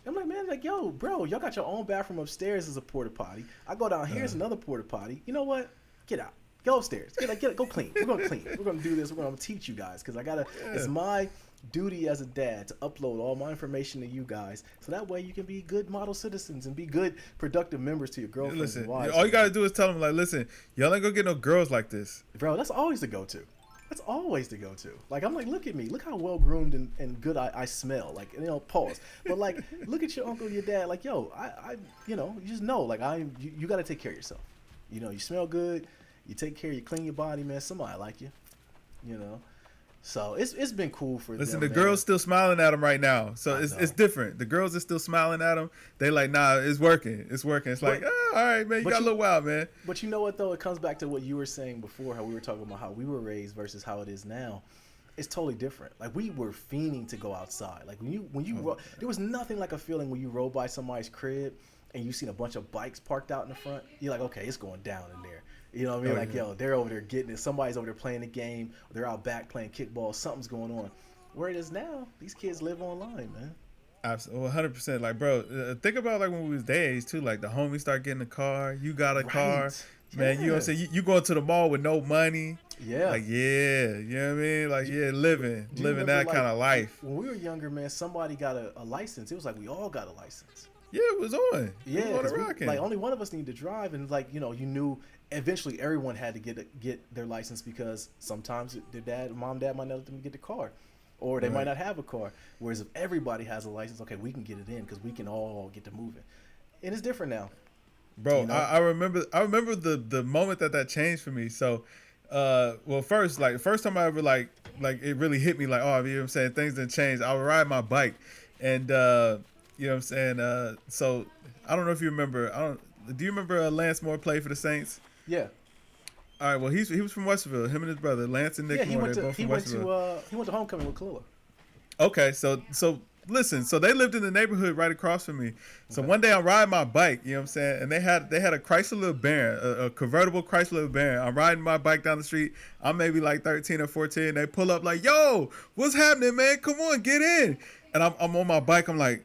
I'm like, man, like, yo, bro, y'all got your own bathroom upstairs as a porta potty. I go down here's another porta potty. You know what? Get out. Go upstairs. Go clean. We're gonna clean. We're gonna do this. We're gonna teach you guys because it's my duty as a dad to upload all my information to you guys, so that way you can be good model citizens and be good, productive members to your girlfriends Listen, and wives. all you gotta do is tell them like, listen, y'all ain't gonna get no girls like this. Bro, that's always the go-to. That's always the go-to. Like I'm like, look at me. Look how well groomed and good I smell. Like pause. But like, look at your uncle, your dad. Like, yo, I you just know, like you got to take care of yourself. You smell good. You take care. You clean your body, man. Somebody like you. So it's been cool for Listen, them, the man. girl's still smiling at him right now, so I it's know. different. The girls are still smiling at him. They like, nah, it's working. It's working. It's like, all right, man, you got a little wild, man. But you know what though? It comes back to what you were saying before, how we were talking about how we were raised versus how it is now. It's totally different. Like we were fiending to go outside. Like when you there was nothing like a feeling when you rode by somebody's crib and you seen a bunch of bikes parked out in the front. You're like, okay, it's going down in there. You know what I mean? Yo, they're over there getting it. Somebody's over there playing the game. Or they're out back playing kickball. Something's going on. Where it is now, these kids live online, man. Absolutely, 100%. Like, bro, think about like when we was days too. Like the homies start getting a car. You got a car, man. You know what I'm saying? You going to the mall with no money. Yeah. Like, yeah, you know what I mean? Like, yeah, living that kind of life. When we were younger, man, somebody got a license. It was like we all got a license. Yeah, it was on. Yeah, it was 'cause on rocking. like only one of us needed to drive, and like you knew eventually everyone had to get their license because sometimes their mom, dad might not let them get the car, or they might not have a car. Whereas if everybody has a license, okay, we can get it in because we can all get to moving, and it's different now. Bro, I remember the moment that changed for me. So, well, first time I ever like it really hit me like, oh, you know what I'm saying, things didn't change. I would ride my bike, and you know what I'm saying. So I don't know if you remember. Do you remember Lance Moore played for the Saints? Yeah. All right. Well, he was from Westerville. Him and his brother Lance and Nick Yeah, he Moore. went They're both from Westerville. he went to homecoming with Kalila. Okay, so listen, so they lived in the neighborhood right across from me. So one day I'm riding my bike, you know what I'm saying, and they had a Chrysler LeBaron, a convertible Chrysler LeBaron. I'm riding my bike down the street. I'm maybe like 13 or 14. They pull up like, yo, what's happening, man? Come on, get in. And I'm on my bike. I'm like,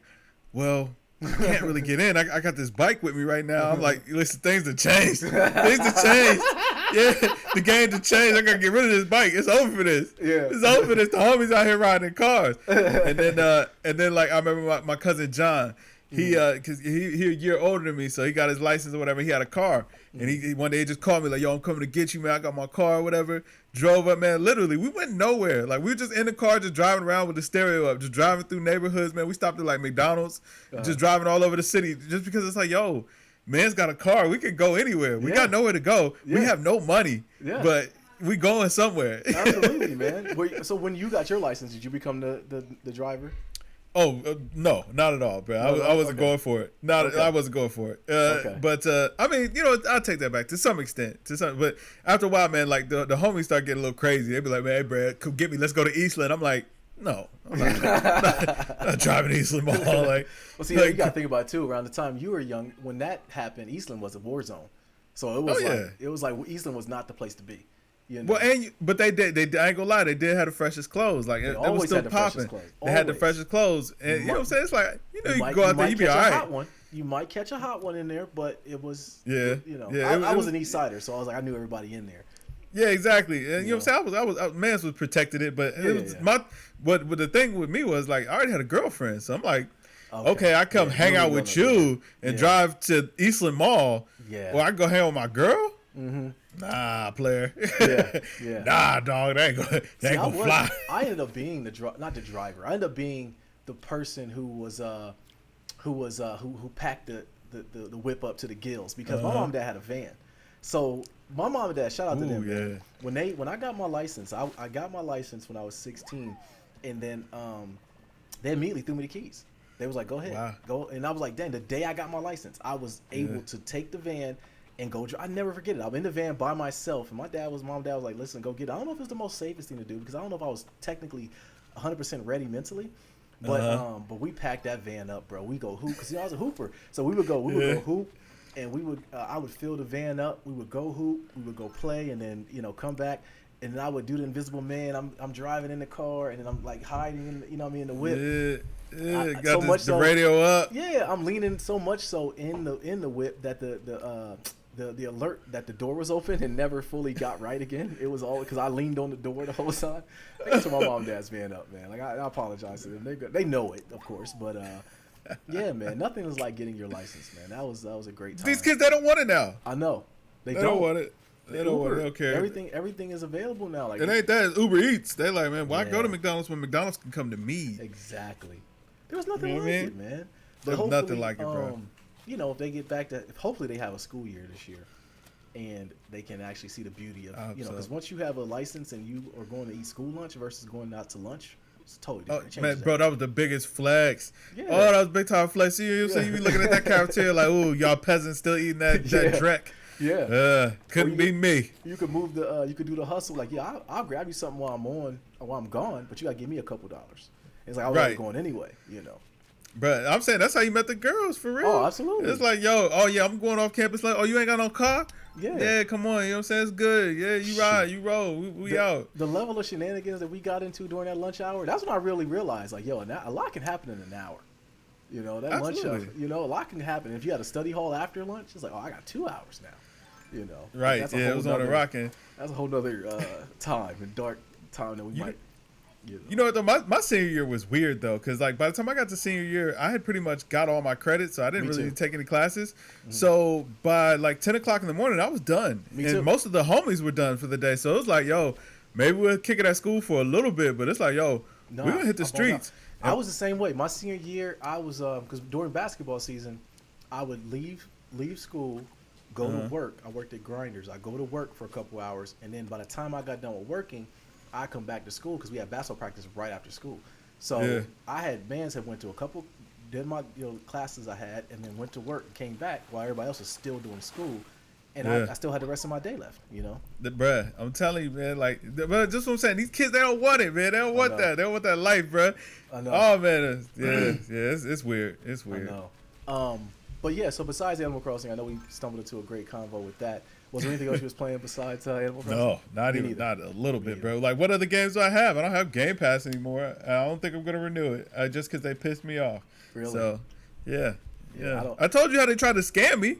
well, I can't really get in. I got this bike with me right now. I'm like, listen, things have changed. Things have changed. Yeah, the game to change. I gotta get rid of this bike. It's over for this. Yeah, it's over for this. The homies out here riding in cars. And then like I remember my cousin John. He cause he a year older than me, so he got his license or whatever. He had a car, and he one day he just called me like, "Yo, I'm coming to get you, man. I got my car or whatever." Drove up, man. Literally, we went nowhere. Like we were just in the car, just driving around with the stereo up, just driving through neighborhoods, man. We stopped at like McDonald's, just driving all over the city, just because it's like, yo, man's got a car. We could go anywhere. We got nowhere to go. We have no money, but we going somewhere. Absolutely, man. So when you got your license, did you become the driver? Oh no, not at all, bro. I wasn't going for it. I wasn't going for it. But I mean, I'll take that back to some extent. But after a while, man, like the homies start getting a little crazy. They be like, "Man, hey, bro, come get me. Let's go to Eastland." I'm like, "No, I'm not driving to Eastland Mall." Like, well, see, you got to think about it too. Around the time you were young, when that happened, Eastland was a war zone. So it was like Eastland was not the place to be. Well, but they did. I ain't gonna lie. They did have the freshest clothes. Like it was still popping. They had the freshest clothes, and you know what I'm saying. It's like you go out there, you be all right. You might catch a hot one in there, but it was I was an East Sider, so I was like I knew everybody in there. Yeah, exactly. And you know what I'm saying. I was Mans was protected it, but it was But the thing with me was like I already had a girlfriend, so I'm like. Okay, I come hang out with you and drive to Eastland Mall. Yeah. Well, I go hang with my girl. Mm-hmm. Nah, player. Yeah. Nah, dog. That ain't gonna fly. I ended up being not the driver. I ended up being the person who packed the whip up to the gills because my mom and dad had a van. So my mom and dad, shout out to them. Yeah. When I got my license, I got my license when I was 16, and then they immediately threw me the keys. They was like, go ahead, go. And I was like, dang, the day I got my license, I was able to take the van and go. I never forget it. I'm in the van by myself. And mom and dad was like, listen, go get it. I don't know if it's the most safest thing to do because I don't know if I was technically 100% ready mentally. But we packed that van up, bro. We go hoop because I was a hooper. So we would go hoop. And I would fill the van up. We would go hoop. We would go play and then, come back. And then I would do the invisible man. I'm driving in the car and then I'm like hiding in the whip. Got so much the radio up. Yeah, I'm leaning so much so in the whip that the alert that the door was open and never fully got right again. It was all because I leaned on the door the whole time. I took my mom and dad's van up, man. Like I apologize to them. They know it, of course, but yeah, man, nothing is like getting your license, man. That was a great time. These kids, they don't want it now. I know they don't want it. They don't want it. They don't care. Everything is available now. Like it ain't that. It's Uber Eats. They like, man, why go to McDonald's when McDonald's can come to me? Exactly. There was nothing like it, man. There's nothing like it, bro. If they get back to, hopefully they have a school year this year, and they can actually see the beauty of, because once you have a license and you are going to eat school lunch versus going out to lunch, it's totally different. Man, bro, that was the biggest flex. Yeah. Oh, that was big time flex. So you be looking at that cafeteria like, ooh, y'all peasants still eating that dreck. Yeah. Couldn't be me. You could move you could do the hustle. Like, I'll grab you something while I'm gone, but you gotta give me a couple dollars. It's like I was going anyway, But I'm saying that's how you met the girls for real. Oh, absolutely. It's like, I'm going off campus. Like, you ain't got no car? Yeah, come on. You know what I'm saying? It's good. Yeah, you ride, you roll. We out. The level of shenanigans that we got into during that lunch hour, that's when I really realized, like, a lot can happen in an hour. That absolutely. Lunch hour, a lot can happen. If you had a study hall after lunch, it's like, I got 2 hours now. Right. It was on the rocking. That's a whole nother time, and dark time that we might. You know what though? My senior year was weird though, because like by the time I got to senior year, I had pretty much got all my credits, so I didn't really take any classes. Mm-hmm. So by like 10 o'clock in the morning, I was done, and most of the homies were done for the day. So it was like, maybe we'll kick it at school for a little bit, but it's like, we're gonna hit the streets. I was the same way. My senior year, I was because during basketball season, I would leave school, go to work. I worked at Grinders. I go to work for a couple hours, and then by the time I got done with working, I come back to school because we had basketball practice right after school. So I had went to a couple, did my classes I had, and then went to work and came back while everybody else was still doing school, and I still had the rest of my day left. Bruh, I'm telling you, man. Like, but just what I'm saying, these kids, they don't want it, man. They don't want that. They don't want that life, bruh. I know. Oh man, it's weird. It's weird. I know. But yeah. So besides Animal Crossing, I know we stumbled into a great convo with that. Was there anything else you was playing besides Animal Crossing? No, not a little bit, bro. Like, what other games do I have? I don't have Game Pass anymore. I don't think I'm gonna renew it just because they pissed me off. Really? So, yeah. I told you how they tried to scam me.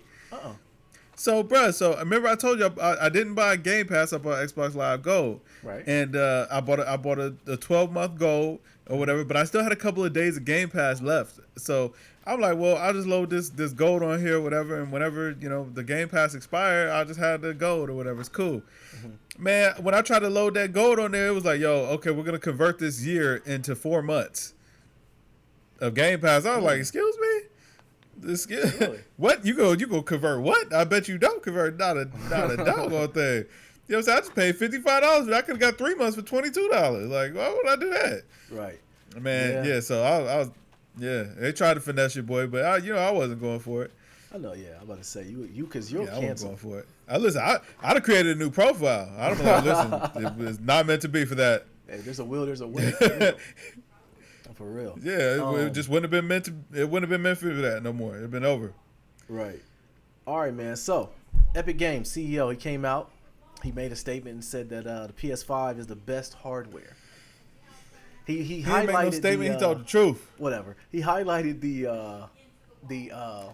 So, bro, I remember I told you I didn't buy a Game Pass. I bought Xbox Live Gold. Right. And I bought a 12-month Gold or whatever, but I still had a couple of days of Game Pass left. So I'm like, well, I'll just load this Gold on here or whatever, and whenever, the Game Pass expire, I'll just have the Gold or whatever. It's cool. Mm-hmm. Man, when I tried to load that Gold on there, it was like, okay, we're going to convert this year into 4 months of Game Pass. I was like, excuse me? Really? What? You go convert what? I bet you don't convert not a doggone thing. You know what I'm saying? I just paid $55, but I could have got 3 months for $22. Like, why would I do that? Right. Man, yeah. So I was, yeah. They tried to finesse your boy, but I wasn't going for it. I know. Yeah, I'm about to say you because you're I wasn't canceled. going for it. I'd have created a new profile. I don't know. Listen, it was not meant to be for that. Hey, there's a will, there's a way. For real. Yeah, it just wouldn't have been meant to. It wouldn't have been meant for that no more. It'd been over. Right. All right, man. So, Epic Games CEO, he came out. He made a statement and said that the PS5 is the best hardware. He highlighted didn't make no statement. He told the truth. Whatever. He highlighted the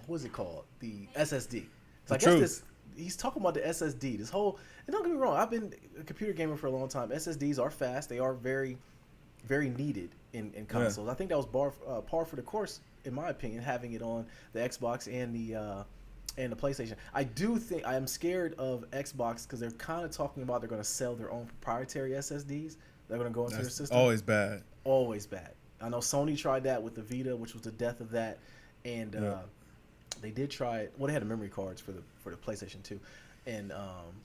what's it called? The SSD. So I guess this. He's talking about the SSD. This whole. And don't get me wrong. I've been a computer gamer for a long time. SSDs are fast. They are very, very needed in consoles. I think that was par for the course, in my opinion, having it on the Xbox and the PlayStation. I do think I am scared of Xbox because they're kind of talking about they're going to sell their own proprietary SSDs. They're going to go into their system. Always bad. Always bad. I know Sony tried that with the Vita, which was the death of that, and they did try it. Well, they had memory cards for the PlayStation 2. And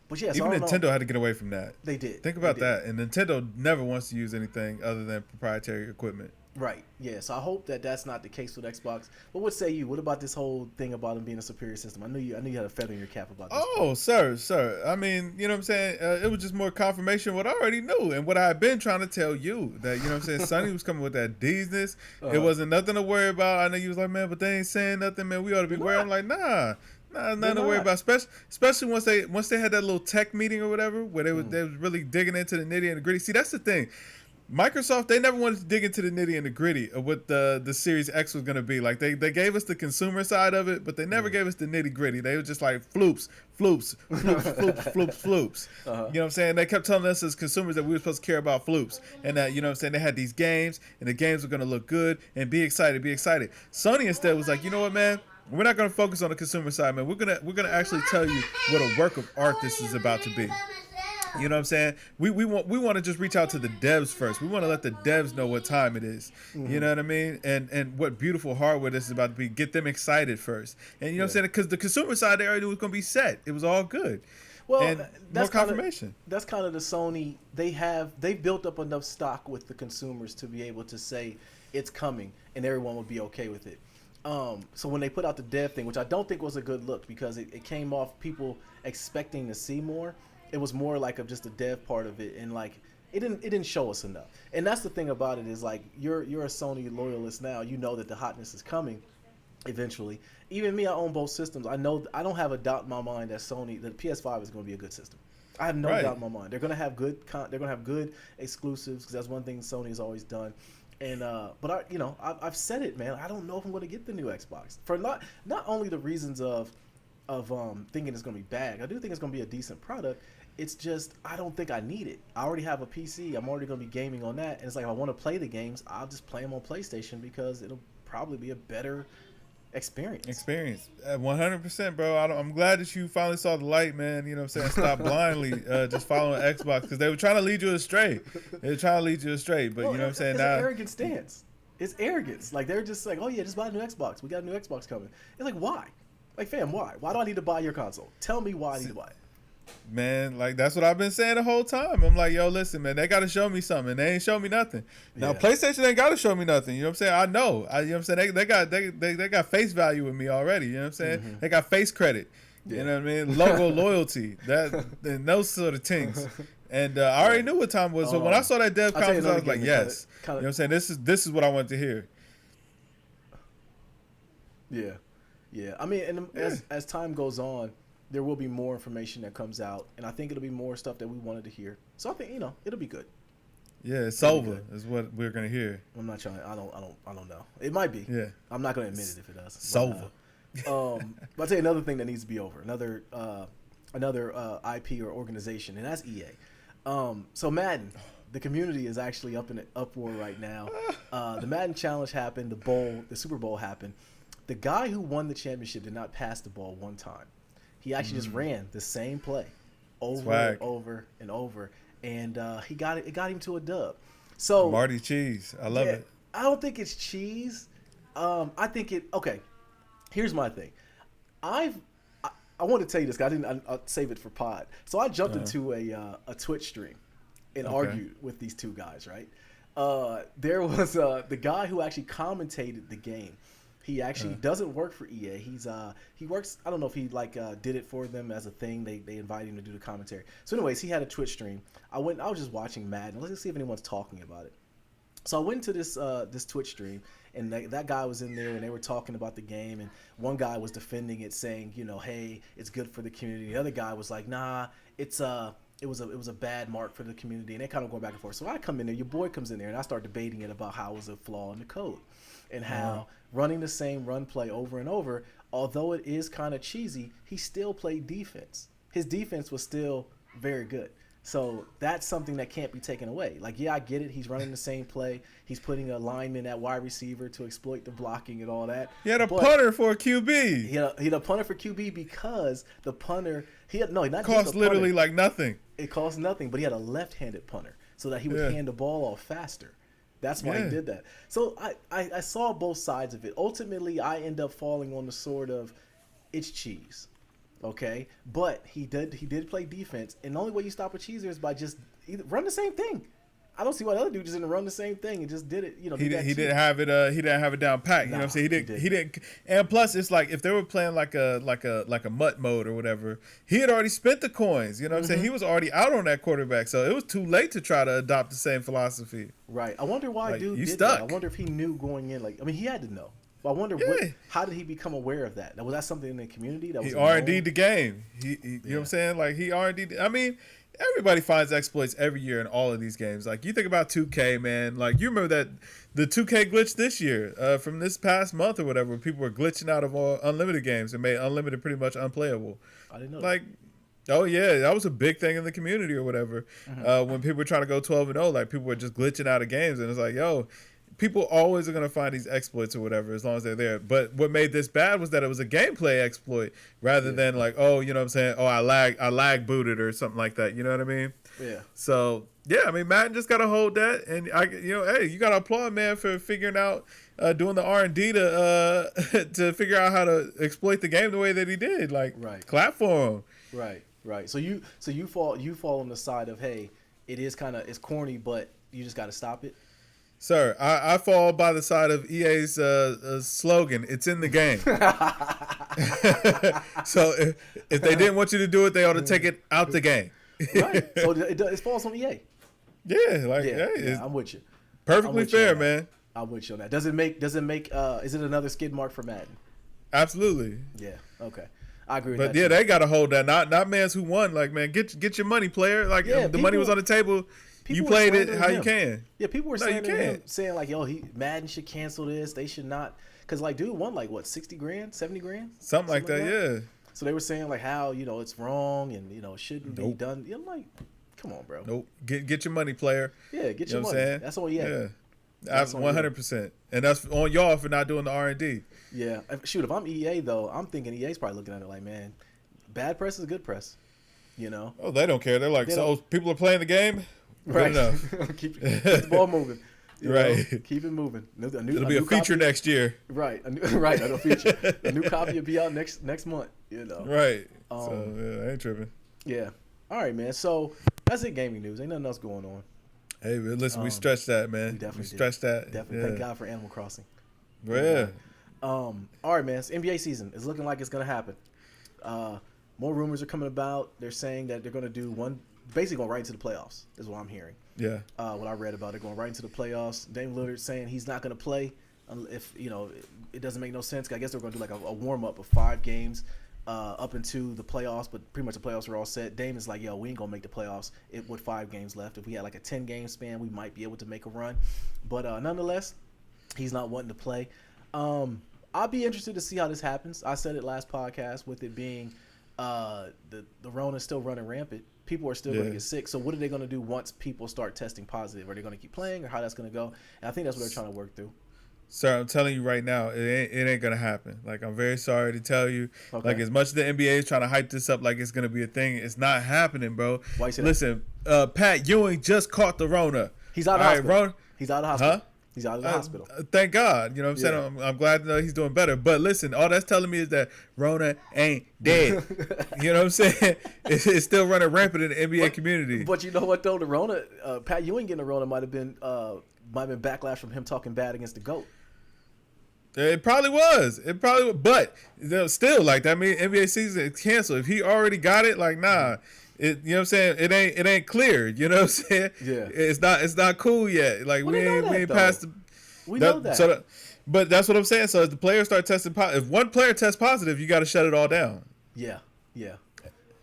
but yeah, so even Nintendo had to get away from that. They did. Think about that. And Nintendo never wants to use anything other than proprietary equipment. Right. Yeah. So I hope that that's not the case with Xbox. But what say you? What about this whole thing about them being a superior system? I knew you had a feather in your cap about this. Oh, sir. I mean, you know what I'm saying? It was just more confirmation of what I already knew and what I've been trying to tell you. That, you know what I'm saying? Sonny was coming with that D's-ness. It wasn't nothing to worry about. I know you was like, man, but they ain't saying nothing, man. We ought to be worried. I'm like, nah. Nah, nothing to worry about. Especially once they had that little tech meeting or whatever, where they was really digging into the nitty and the gritty. See, that's the thing. Microsoft, they never wanted to dig into the nitty and the gritty of what the Series X was going to be. Like, they gave us the consumer side of it, but they never gave us the nitty gritty. They were just like floops. You know what I'm saying? They kept telling us as consumers that we were supposed to care about floops. And that, you know what I'm saying, they had these games, and the games were going to look good, and be excited. Sony instead was like, you know what, man? We're not going to focus on the consumer side, man. We're gonna actually tell you what a work of art this is about to be. You know what I'm saying? We want to just reach out to the devs first. We want to let the devs know what time it is. You know what I mean? And what beautiful hardware this is about to be. Get them excited first. And you know what I'm saying? Because the consumer side, they already knew it was going to be set. It was all good. Well, and that's more confirmation. That's kind of the Sony. They've built up enough stock with the consumers to be able to say it's coming, and everyone will be okay with it. So when they put out the dev thing, which I don't think was a good look because it came off people expecting to see more. It was more like just a dev part of it, and like it didn't show us enough. And that's the thing about it is like you're a Sony loyalist now. You know that the hotness is coming eventually. Even me, I own both systems. I know I don't have a doubt in my mind that the PS5 is going to be a good system. I have no doubt in my mind. They're going to have good exclusives because that's one thing Sony has always done. And but I've said it, man. I don't know if I'm going to get the new Xbox for not only the reasons of thinking it's going to be bad. I do think it's going to be a decent product. It's just I don't think I need it. I already have a PC. I'm already going to be gaming on that. And it's like if I want to play the games, I'll just play them on PlayStation because it'll probably be a better experience. 100%, bro. I'm glad that you finally saw the light, man. You know what I'm saying? Stop blindly just following Xbox because they were trying to lead you astray. But you know what I'm saying? It's an arrogant stance. It's arrogance. Like they're just like, oh yeah, just buy a new Xbox. We got a new Xbox coming. It's like, why? Like, fam, why? Why do I need to buy your console? Tell me why I need to buy it. Man, like that's what I've been saying the whole time. I'm like, yo, listen, man, they got to show me something. They ain't show me nothing. Now, PlayStation ain't got to show me nothing. You know what I'm saying? I know. You know what I'm saying? They got face value with me already. You know what I'm saying? They got face credit. You know what I mean? Logo loyalty. And those sort of things. And I already knew what time it was. So when I saw that dev conference, I was like, yes. You know what I'm saying? This is what I wanted to hear. Yeah. I mean, and as time goes on, there will be more information that comes out, and I think it'll be more stuff that we wanted to hear. So I think it'll be good. Yeah, it's over is what we're gonna hear. I'm not trying. I don't know. It might be. Yeah. I'm not gonna admit it if it does. It's over. But I'll tell you another thing that needs to be over. Another IP or organization, and that's EA. So Madden, the community is actually up in an uproar right now. The Madden Challenge happened. The Super Bowl happened. The guy who won the championship did not pass the ball one time. He actually just ran the same play over and over and over, and he got it. It got him to a dub. So Marty Cheese, I love it. I don't think it's cheese. I think it. Okay, here's my thing. I I want to tell you this. I'll save it for pod. So I jumped into a Twitch stream and argued with these two guys. Right. There was the guy who actually commentated the game. He actually doesn't work for EA. He works. I don't know if he did it for them as a thing. They invited him to do the commentary. So, anyways, he had a Twitch stream. I was just watching Madden. Let's see if anyone's talking about it. So I went to this Twitch stream, and that guy was in there, and they were talking about the game. And one guy was defending it, saying, hey, it's good for the community. The other guy was like, nah, it was a bad mark for the community, and they kind of going back and forth. So I come in there, your boy comes in there, and I start debating it about how it was a flaw in the code, and how running the same run play over and over, although it is kind of cheesy, he still played defense. His defense was still very good. So that's something that can't be taken away. I get it. He's running the same play. He's putting a lineman at wide receiver to exploit the blocking and all that. He had a punter for a QB. He had a punter for QB because the punter cost literally like nothing. It cost nothing, but he had a left-handed punter so that he would hand the ball off faster. That's why he did that. So I saw both sides of it. Ultimately, I end up falling on the sword of it's cheese. Okay, but he did play defense, and the only way you stop a cheeser is by just run the same thing. I don't see why the other dude just didn't run the same thing and just did it. He didn't have it down pat. You know what I'm saying? He didn't. And plus, it's like if they were playing like a mutt mode or whatever, he had already spent the coins. You know what I'm saying? He was already out on that quarterback, so it was too late to try to adopt the same philosophy. Right. I wonder why dude did stuck. that. I wonder if he knew going in. He had to know. But I wonder how did he become aware of that? Was that something in the community that was? He R&D'd the game. You know what I'm saying? He R&D'd. I mean, everybody finds exploits every year in all of these games. You think about 2K, man. You remember that the 2K glitch this year from this past month or whatever, where people were glitching out of all unlimited games and made unlimited pretty much unplayable. I didn't know. Oh yeah, that was a big thing in the community or whatever. When people were trying to go 12-0, people were just glitching out of games, and it's like, yo. People always are going to find these exploits or whatever as long as they're there. But what made this bad was that it was a gameplay exploit rather than you know what I'm saying? Oh, I lag booted or something like that. You know what I mean? Yeah. So, yeah, I mean, Madden just got to hold that. And, hey, you got to applaud, man, for figuring out, doing the R&D to figure out how to exploit the game the way that he did. Clap for him. Right. So you fall on the side of, hey, it's corny, but you just got to stop it. Sir, I fall by the side of EA's slogan, it's in the game. So if they didn't want you to do it, they ought to take it out the game. Right. So it falls on EA. Yeah, I'm with you. Perfectly fair, man. I'm with you on that. Does it make is it another skid mark for Madden? Absolutely. Yeah, okay. I agree with that. But they got to hold that. Not man's who won. Man, get your money, player. The money was on the table. You played it how you can. Yeah, people were saying Madden should cancel this. They should not, because dude won what, 60 grand, 70 grand, something like that. Yeah. So they were saying how it's wrong and it shouldn't be done. I'm come on, bro. Nope. Get your money, player. Yeah, get your money. Saying? That's all. Yeah. That's 100%, and that's on y'all for not doing the R&D. Yeah. Shoot, if I'm EA though, I'm thinking EA's probably looking at it man, bad press is good press. Oh, they don't care. They're like, so people are playing the game. Right. keep the ball moving. Right. Keep it moving. It'll be a feature next year. Right. It'll feature. A new copy will be out next month. Right. So I ain't tripping. Yeah. All right, man. So that's it. Gaming news. Ain't nothing else going on. Hey, man, listen, we stretched that, man. We definitely stretched that. Definitely. Yeah. Thank God for Animal Crossing. Yeah. All right, man. So NBA season is looking like it's gonna happen. More rumors are coming about. They're saying that they're gonna do basically going right into the playoffs is what I'm hearing. Yeah. What I read about it, going right into the playoffs. Dame Lillard saying he's not going to play if it doesn't make no sense. I guess they're going to do a warm up of 5 games up into the playoffs, but pretty much the playoffs are all set. Dame is like, yo, we ain't going to make the playoffs with 5 games left. If we had a 10-game span, we might be able to make a run. But nonetheless, he's not wanting to play. I'll be interested to see how this happens. I said it last podcast with it being the Rona's still running rampant. People are still going to get sick. So what are they going to do once people start testing positive? Are they going to keep playing, or how that's going to go? And I think that's what they're trying to work through. Sir, I'm telling you right now, it ain't going to happen. I'm very sorry to tell you. Okay. As much as the NBA is trying to hype this up like it's going to be a thing, it's not happening, bro. Why you say Listen, Pat Ewing just caught the Rona. He's out of hospital. He's out of hospital. Huh? He's out of the hospital. Thank God. You know what I'm saying? I'm glad to know he's doing better. But listen, all that's telling me is that Rona ain't dead. You know what I'm saying? It's still running rampant in the NBA community. But you know what though? The Rona, Pat Ewing getting the Rona might have been backlash from him talking bad against the GOAT. It probably was. But still, like that means NBA season is canceled. If he already got it, like nah. You know what I'm saying? It ain't clear. You know what I'm saying? Yeah. It's not cool yet. Like we ain't past the. We know that. But that's what I'm saying. So if the players start testing positive, if one player tests positive, you got to shut it all down. Yeah.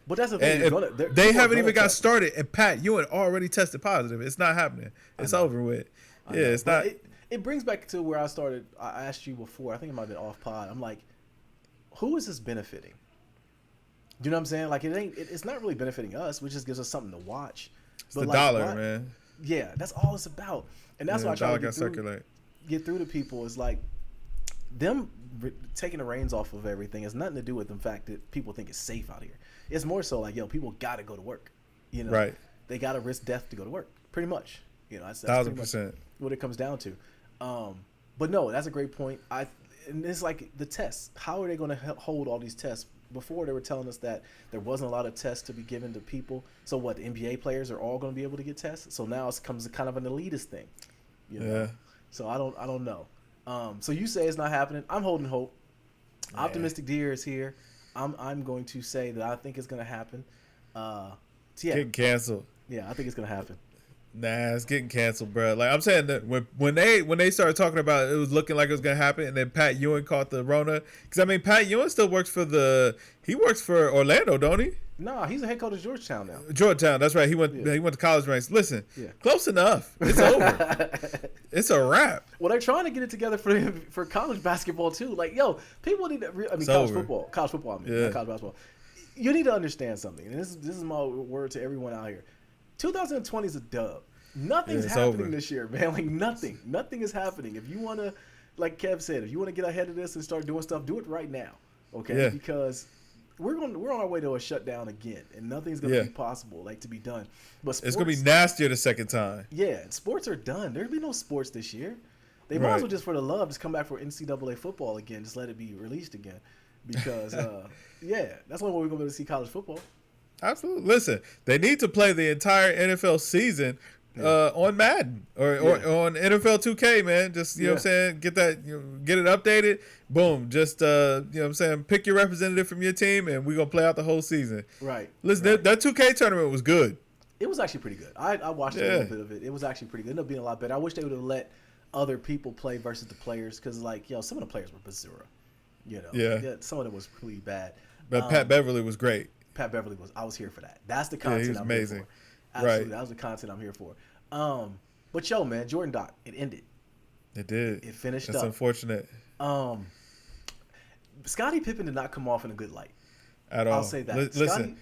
But that's the thing. They haven't even got started, and Pat Ewing already tested positive. It's not happening. It's over with. Yeah, it's not. It brings back to where I started. I asked you before. I think it might have been off pod. I'm like, who is this benefiting? You know what I'm saying? Like it's not really benefiting us, which just gives us something to watch. It's the dollar, man. Yeah, that's all it's about, and that's why I try to get through to people. Is like them taking the reins off of everything has nothing to do with the fact that people think it's safe out here. It's more so like, yo, people got to go to work. You know, right? They got to risk death to go to work, pretty much. You know, that's 1,000% what it comes down to. But no, that's a great point. And it's like the tests. How are they going to hold all these tests? Before they were telling us that there wasn't a lot of tests to be given to people. So what, the NBA players are all going to be able to get tests? So now it comes kind of an elitist thing. You know? Yeah. So I don't know. So you say it's not happening. I'm holding hope. Yeah. Optimistic deer is here. I'm going to say that I think it's going to happen. Getting canceled. Yeah, I think it's going to happen. Nah, it's getting canceled, bro. Like I'm saying that when they started talking about it was looking like it was gonna happen, and then Pat Ewing caught the Rona. Because I mean, Pat Ewing still works for he works for Orlando, don't he? Nah, he's a head coach at Georgetown now. Georgetown, that's right. He went to college ranks. Listen, close enough. It's over. It's a wrap. Well, they're trying to get it together for college basketball too. Like, yo, people need to. College football. Not college basketball. You need to understand something, and this is my word to everyone out here. 2020 is a dub. Nothing's happening this year, man. Like nothing is happening. If you want to, like Kev said, if you want to get ahead of this and start doing stuff, do it right now, okay? Yeah. Because we're on our way to a shutdown again, and nothing's gonna be possible to be done. But it's gonna be nastier the second time. Yeah, and sports are done. There'll be no sports this year. They might as well just for the love just come back for NCAA football again. Just let it be released again, because that's the only way we're gonna be able to see college football. Absolutely. Listen, they need to play the entire NFL season on Madden or on NFL 2K, man. Just, you know what I'm saying, get that, get it updated. Boom. Just, you know what I'm saying, pick your representative from your team, and we're going to play out the whole season. Right. Listen, that 2K tournament was good. It was actually pretty good. I watched a little bit of it. It was actually pretty good. It ended up being a lot better. I wish they would have let other people play versus the players because, some of the players were Bazura. You know? Yeah. Some of them was really bad. But Pat Beverly was great. Pat Beverly was. I was here for that. That's the content I'm here for. Absolutely, right. That was the content I'm here for. But yo, man, Jordan Doc, it ended. It did. It finished That's up. That's unfortunate. Scottie Pippen did not come off in a good light. At all. I'll say that. Listen. Scottie,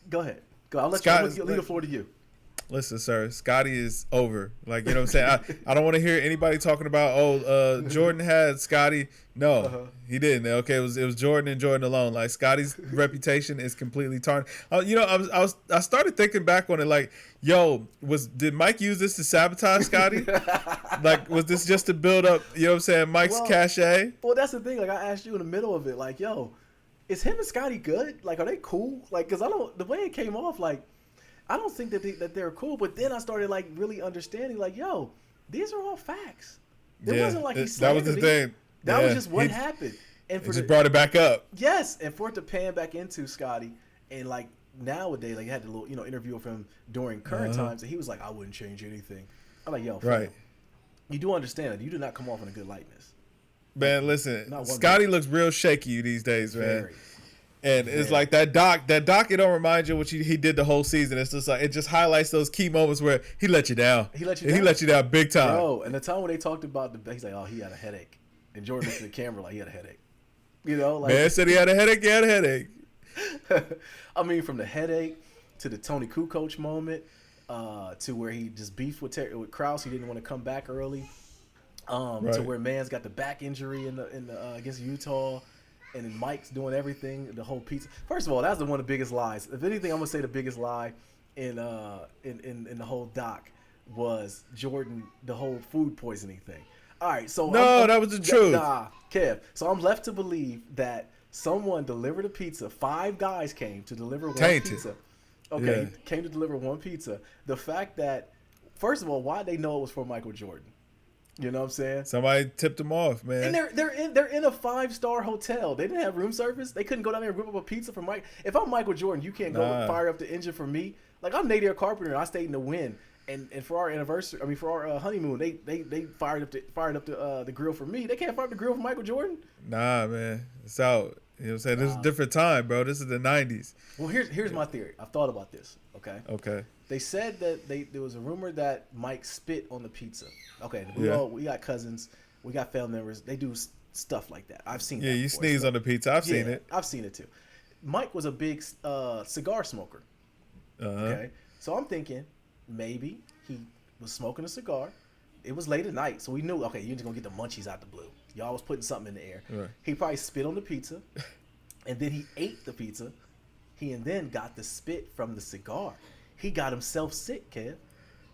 go ahead. Go. I'll leave the floor to you. Listen, sir, Scottie is over. Like, you know what I'm saying? I don't want to hear anybody talking about, Jordan had Scottie. No, he didn't. Okay, it was Jordan and Jordan alone. Like, Scottie's reputation is completely tarnished. I started thinking back on it like, yo, did Mike use this to sabotage Scottie? Like, was this just to build up, you know what I'm saying, Mike's cachet? Well, that's the thing. Like, I asked you in the middle of it, like, yo, is him and Scottie good? Like, are they cool? Like, because the way it came off, like, I don't think that they're cool, but then I started really understanding, yo, these are all facts. It wasn't like he slandered. That was the thing. That was just what happened. And just brought it back up. Yes, and for it to pan back into Scottie, and nowadays, you had the little interview of him during current times, and he was like, I wouldn't change anything. I'm like, yo, right. You do understand that you did not come off in a good likeness. Man, listen, Scottie looks real shaky these days, man. Very. And it's like that doc, it don't remind you what he did the whole season. It's just like, it just highlights those key moments where he let you down. He let you down big time. Bro, and the time when they talked about he's like, oh, he had a headache. And Jordan looked at the camera like he had a headache. You know? Man said he had a headache, he had a headache. I mean, from the headache to the Tony Kukoc moment, to where he just beefed with Krause, he didn't want to come back early. To where Man's got the back injury in the against Utah. And then Mike's doing everything, the whole pizza. First of all, that's one of the biggest lies. If anything, I'm gonna say the biggest lie in the whole doc was Jordan, the whole food poisoning thing. All right, so No, that was the truth. Nah, Kev. So I'm left to believe that someone delivered a pizza. 5 guys came to deliver one pizza. Okay, came to deliver one pizza. The fact that, first of all, why they know it was for Michael Jordan? You know what I'm saying? Somebody tipped them off, man. And they're in a 5-star hotel. They didn't have room service. They couldn't go down there and whip up a pizza for Mike. If I'm Michael Jordan, you can't go fire up the engine for me. Like, I'm Nadir Carpenter, and I stayed in the wind. And for our anniversary, for our honeymoon, they fired up the grill for me. They can't fire up the grill for Michael Jordan. Nah, man, it's out. You know what I'm saying? This is a different time, bro. This is the 90s. Well, here's my theory. I've thought about this. Okay. They said that there was a rumor that Mike spit on the pizza. Okay, we got cousins, we got family members. They do stuff like that. I've seen. Yeah, that you before. sneeze on the pizza. I've seen it. I've seen it too. Mike was a big cigar smoker. Okay, so I'm thinking maybe he was smoking a cigar. It was late at night, so we knew, okay, you're just gonna get the munchies out the blue. Y'all was putting something in the air. Right. He probably spit on the pizza, and then he ate the pizza. And then got the spit from the cigar. He got himself sick, Kev.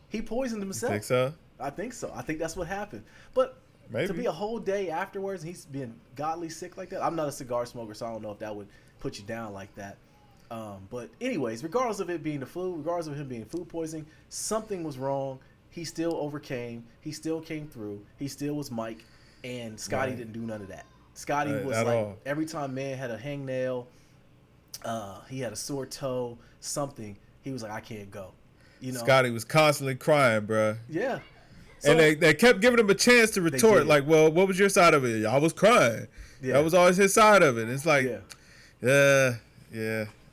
He poisoned himself. You think so? I think so. I think that's what happened. But maybe. To be a whole day afterwards, he's been godly sick like that. I'm not a cigar smoker, so I don't know if that would put you down like that. But anyways, regardless of it being the flu, regardless of him being food poisoning, something was wrong. He still overcame. He still came through. He still was Mike. And Scotty didn't do none of that. Scotty was like, all. Every time man had a hangnail, he had a sore toe, something, he was like, I can't go. You know, Scotty was constantly crying, bro. Yeah. So, and they kept giving him a chance to retort, like, well, what was your side of it? I was crying. Yeah. That was always his side of it. It's like, yeah.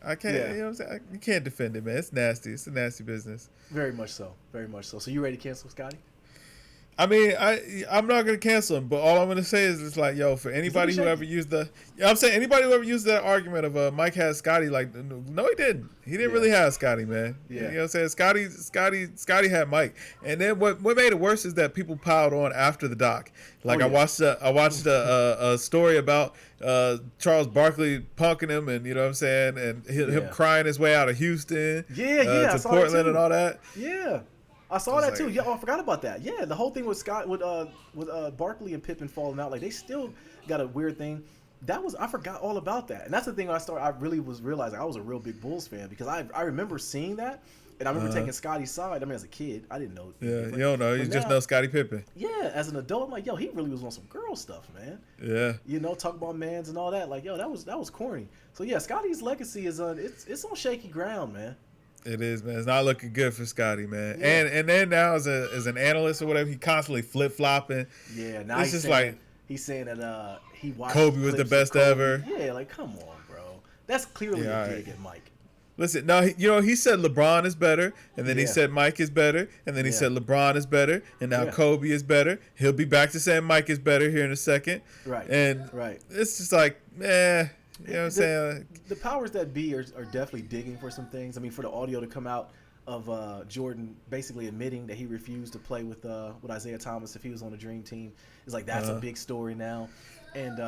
I can't, you know what I'm saying? You can't defend it, man. It's nasty. It's a nasty business. Very much so. Very much so. So you ready to cancel Scotty? I mean, I'm not gonna cancel him, but all I'm gonna say is it's like, yo, for anybody who ever used anybody who ever used that argument of Mike has Scotty, like, no, he didn't. He didn't really have Scotty, man. Yeah. You know what I'm saying? Scotty had Mike, and then what made it worse is that people piled on after the doc. Like I watched a story about Charles Barkley punking him, and you know what I'm saying, and him crying his way out of Houston, to Portland and all that. Yeah. I saw that too. Yeah, I forgot about that. Yeah, the whole thing with Barkley and Pippen falling out, like they still got a weird thing. I forgot all about that, and that's the thing I really was realizing I was a real big Bulls fan because I remember seeing that, and I remember taking Scotty's side. I mean, as a kid, I didn't know. Yeah, you don't know. You just know Scottie Pippen. Yeah, as an adult, I'm like, yo, he really was on some girl stuff, man. Yeah. You know, talk about mans and all that. Like, yo, that was corny. So yeah, Scotty's legacy is it's on shaky ground, man. It is, man. It's not looking good for Scotty, man. Yeah. And then now as an analyst or whatever, he constantly flip flopping. Yeah, now he's saying that he watched Kobe was the best ever. Yeah, like come on, bro. That's clearly a dig at Mike. Listen, now he said LeBron is better, and then he said Mike is better, and then he said LeBron is better, and now Kobe is better. He'll be back to saying Mike is better here in a second. Right. And it's just like, you know what I'm saying? The powers that be are definitely digging for some things. I mean, for the audio to come out of Jordan basically admitting that he refused to play with Isaiah Thomas if he was on the Dream Team is like that's a big story now. And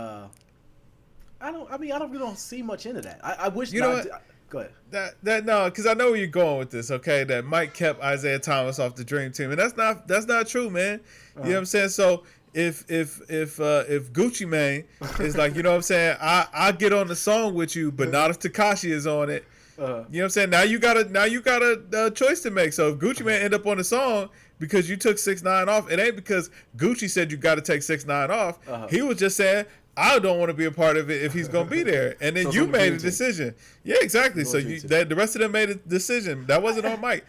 I don't see much into that. I wish you know what? Go ahead. No, because I know where you're going with this. Okay, that Mike kept Isaiah Thomas off the Dream Team, and that's not true, man. You know what I'm saying? So if Gucci Mane is like, you know what I'm saying, I get on the song with you, but not if Tekashi is on it. You know what I'm saying? Now you got a choice to make. So if Gucci Mane end up on the song because you took 6ix9ine off, it ain't because Gucci said you got to take 6ix9ine off. He was just saying, I don't want to be a part of it if he's gonna be there, and then so you made a decision. Yeah, exactly. So the rest of them made a decision. That wasn't on Mike.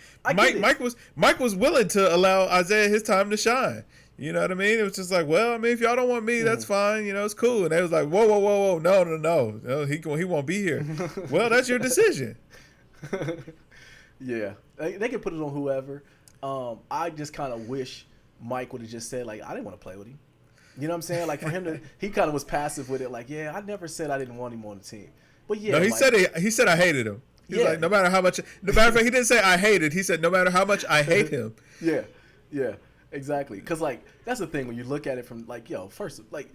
Mike was willing to allow Isaiah his time to shine. You know what I mean? It was just like, well, I mean, if y'all don't want me, that's fine. You know, it's cool. And they was like, whoa, no, he won't be here. Well, that's your decision. Yeah, they can put it on whoever. I just kind of wish Mike would have just said like, I didn't want to play with him. You know what I'm saying? Like for him he kind of was passive with it. Like, yeah, I never said I didn't want him on the team. But yeah, no, he said I hated him. He's like, no matter how much. No matter of fact, he didn't say I hated. He said no matter how much I hate him. Yeah, exactly. Because like that's the thing when you look at it from like, yo, first like,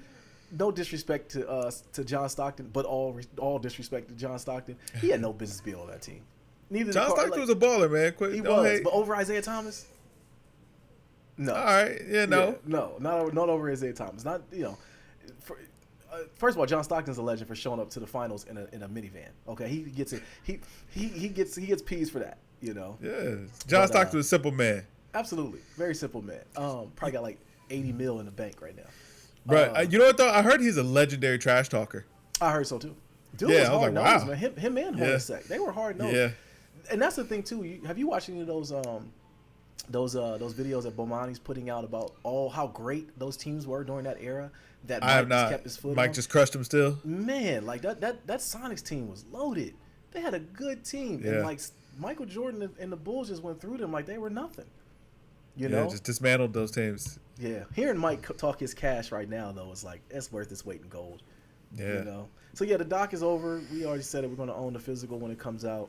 no disrespect to John Stockton, but all disrespect to John Stockton. He had no business being on that team. Neither John Stockton was a baller, man. He was, but over Isaiah Thomas. No. All right. Yeah, no. Yeah, no, not over Isaiah Thomas. Not For, first of all, John Stockton's a legend for showing up to the finals in a minivan. Okay, he gets it. He gets peas for that. You know. Yeah. John Stockton was a simple man. Absolutely, very simple man. Probably got like 80 mil in the bank right now. Right. You know what though? I heard he's a legendary trash talker. I heard so too. Dude Yeah, was I was hard like, nosed, wow. man. Him and Hornacek, they were hard nosed. Yeah. And that's the thing too. Have you watched any of those videos that Bomani's putting out about how great those teams were during that era? That I have Mike just not. kept his foot Mike on? just crushed him still. Man, like that Sonics team was loaded. They had a good team, Yeah. and like Michael Jordan and the Bulls just went through them like they were nothing. You Yeah, know, just dismantled those teams. yeah. Hearing Mike talk his cash right now though is like it's worth its weight in gold. Yeah. You know. So yeah, the doc is over. We already said it. We're going to own the physical when it comes out.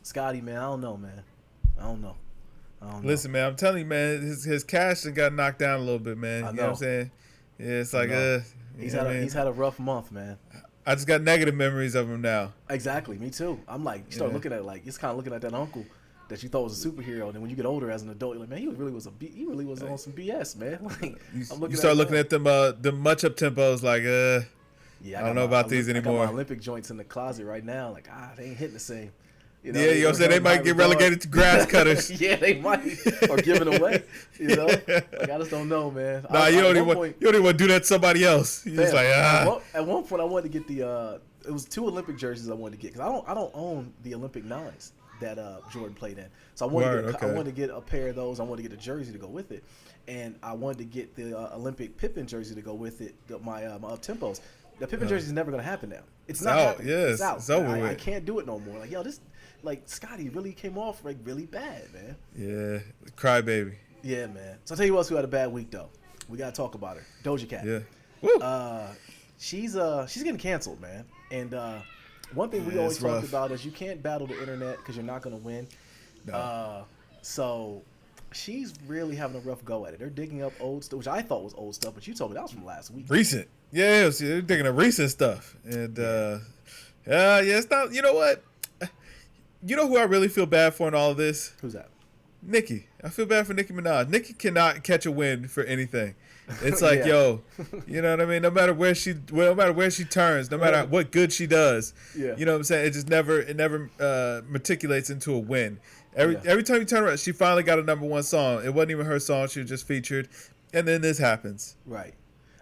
Scotty, man, I don't know, man. I don't know. Listen, man, I'm telling you, man, his cash got knocked down a little bit, man. I You know what I'm know. saying? Yeah, it's like He's you know what I mean? he's had a rough month, man. I just got negative memories of him now. Exactly, me too. I'm like, you start Yeah. looking at it like it's kind of looking at that uncle that you thought was a superhero, and then when you get older as an adult, you're like, man, he really was on some BS, man. Like, You start looking at them much up tempos like yeah, I don't know about these I got anymore. my Olympic joints in the closet right now. Like, they ain't hitting the same. Yeah, you know what I'm saying? They might get relegated to grass cutters. Yeah, they might, or given away. You know, like I just don't know, man. Nah, you don't even want to do that to somebody else. You're just like At one point, I wanted to get the. It was 2 Olympic jerseys I wanted to get because I don't own the Olympic 9s that Jordan played in. So I wanted to get a pair of those. I wanted to get a jersey to go with it, and I wanted to get the Olympic Pippen jersey to go with it. My up tempos. The Pippen jersey is never going to happen now. It's not happening. Yeah, it's out. It's over I with. can't do it no more. Like, yo, this, like, Scotty really came off like really bad, man. Yeah, crybaby. Yeah, man. So I'll tell you who else who had a bad week though. We gotta talk about her, Doja Cat. Yeah. Woo. She's getting canceled, man. And one thing we always it's talk rough. about is you can't battle the internet because you're not gonna win. No. So she's really having a rough go at it. They're digging up old stuff, which I thought was old stuff, but you told me that was from last week. Recent. Yeah, they're digging up recent stuff. And yeah, it's not. You know what? You know who I really feel bad for in all of this? Who's that? Nicki. I feel bad for Nicki Minaj. Nicki cannot catch a win for anything. It's like, Yeah. yo, you know what I mean? No matter where she turns, no matter what good she does, Yeah. you know what I'm saying? It never matriculates into a win. Yeah. Every time you turn around, she finally got a #1 song. It wasn't even her song. She was just featured. And then this happens. Right.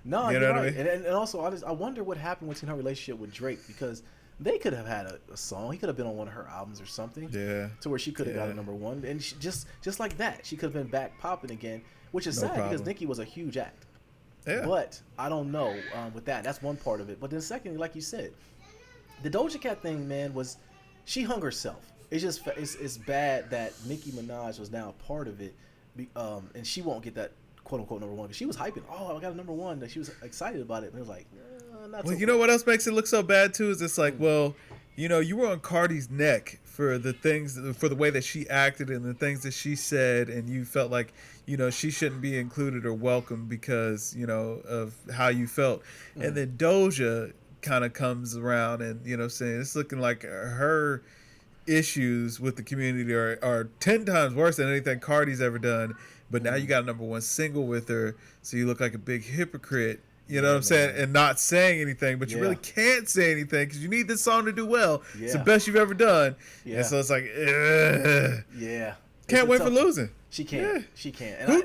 No, You you're know what I right. mean? And also, I wonder what happened between her relationship with Drake because they could have had a song. He could have been on one of her albums or something. Yeah. To where she could have got a Yeah. #1, and she, just like that, she could have been back popping again, which is No sad because problem. Nicki was a huge act. Yeah. But I don't know with that. That's one part of it. But then secondly, like you said, the Doja Cat thing, man, was she hung herself. It's just it's bad that Nicki Minaj was now a part of it, and she won't get that quote unquote #1. But she was hyping, I got a #1. That she was excited about it, and it was like, not Well, so you know what else makes it look so bad too is it's like, well, you know, you were on Cardi's neck for the way that she acted and the things that she said, and you felt like, you know, she shouldn't be included or welcome because, you know, of how you felt. And then Doja kind of comes around and, you know, saying it's looking like her issues with the community are 10 times worse than anything Cardi's ever done. But now you got a #1 single with her, so you look like a big hypocrite. You know what I'm saying? And not saying anything, but you really can't say anything because you need this song to do well. It's the best you've ever done. Yeah. And so it's like, ugh. Yeah. Can't win for losing. She can't. Yeah. She can't. And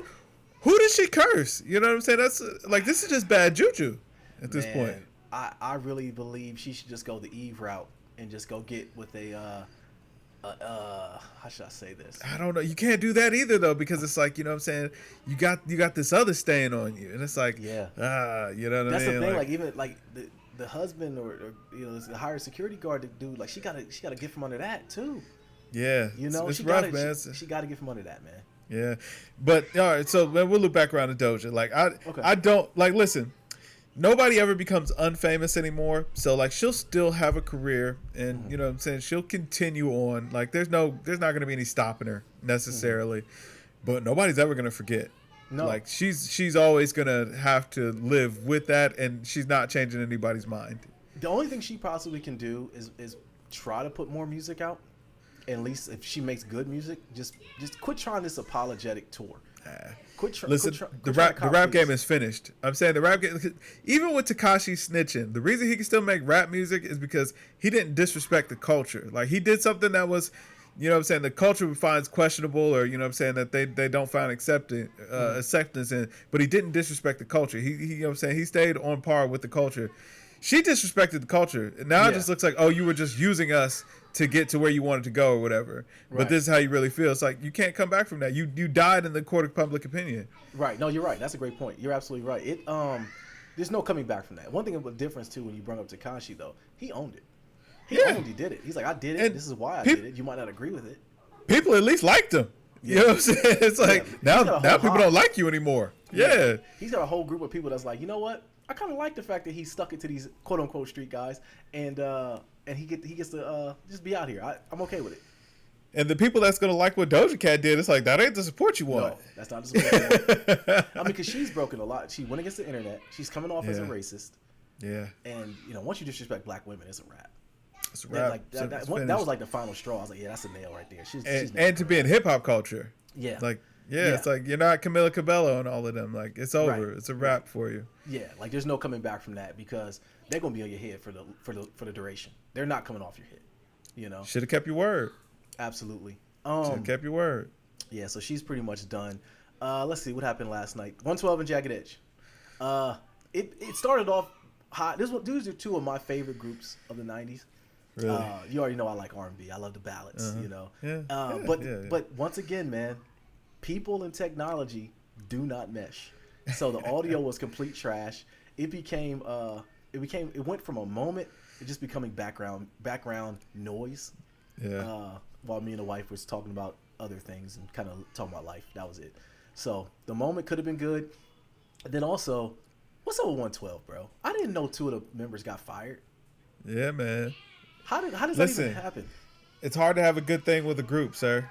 Who did she curse? You know what I'm saying? That's like, this is just bad juju at this point. I really believe she should just go the Eve route and just go get with how should I say this? I don't know. You can't do that either though, because it's like, you know what I'm saying? You got this other stain on you, and it's like, you know what I mean? That's the thing. Like even like the husband or you know the higher security guard, the dude, like she gotta get from under that too. Yeah, You know, it's she rough, gotta, man. She got to get from under that, man. Yeah, but all right. So man, we'll loop back around to Doja. Like I don't like. Listen, nobody ever becomes unfamous anymore. So like, she'll still have a career, and you know what I'm saying, she'll continue on. Like there's not going to be any stopping her necessarily, but nobody's ever going to forget. No, Like she's always going to have to live with that, and she's not changing anybody's mind. the only thing she possibly can do is try to put more music out. At least if she makes good music, just quit trying this apologetic tour. Listen, the rap game is finished. I'm saying the rap game, even with Tekashi snitching, the reason he can still make rap music is because he didn't disrespect the culture. Like, he did something that was, you know what I'm saying, the culture finds questionable, or, you know what I'm saying, that they don't find acceptance in, but he didn't disrespect the culture. He you know what I'm saying, he stayed on par with the culture. She disrespected the culture. Now it just looks like, oh, you were just using us to get to where you wanted to go or whatever. Right. But this is how you really feel. It's like, you can't come back from that. You died in the court of public opinion. Right. No, you're right. That's a great point. You're absolutely right. There's no coming back from that. One thing about the difference too, when you bring up Tekashi though, he owned it. He did it. He's like, I did it. And this is why I did it. You might not agree with it. People at least liked him. You know what I'm saying? It's like, now people don't like you anymore. Yeah. He's got a whole group of people that's like, you know what? I kind of like the fact that he stuck it to these quote unquote street guys, and he gets to just be out here. I'm okay with it. And the people that's gonna like what Doja Cat did, it's like, that ain't the support you want. No, that's not the support you want. I mean, because she's broken a lot. She went against the internet. She's coming off as a racist. Yeah. And once you disrespect black women, it's a wrap. It's a wrap. That was like the final straw. I was like, yeah, that's a nail right there. She's and to be in hip hop culture. Yeah. Like. Yeah, it's like, you're not Camila Cabello and all of them. Like, it's over. Right. It's a wrap for you. Yeah, like, there's no coming back from that, because they're gonna be on your head for the duration. They're not coming off your head. Should have kept your word. Absolutely. Should have kept your word. Yeah, so she's pretty much done. Let's see what happened last night. 112 and Jagged Edge. It started off hot. These are two of my favorite groups of the 90s. Really? You already know I like R&B. I love the ballads. Yeah. But once again, man, people and technology do not mesh. So the audio was complete trash. It went from a moment it just becoming background noise. Yeah. While me and the wife was talking about other things and kind of talking about life. That was it. So the moment could have been good. And then also, what's up with 112, bro? I didn't know two of the members got fired. Yeah, man. How does that even happen? It's hard to have a good thing with a group, sir.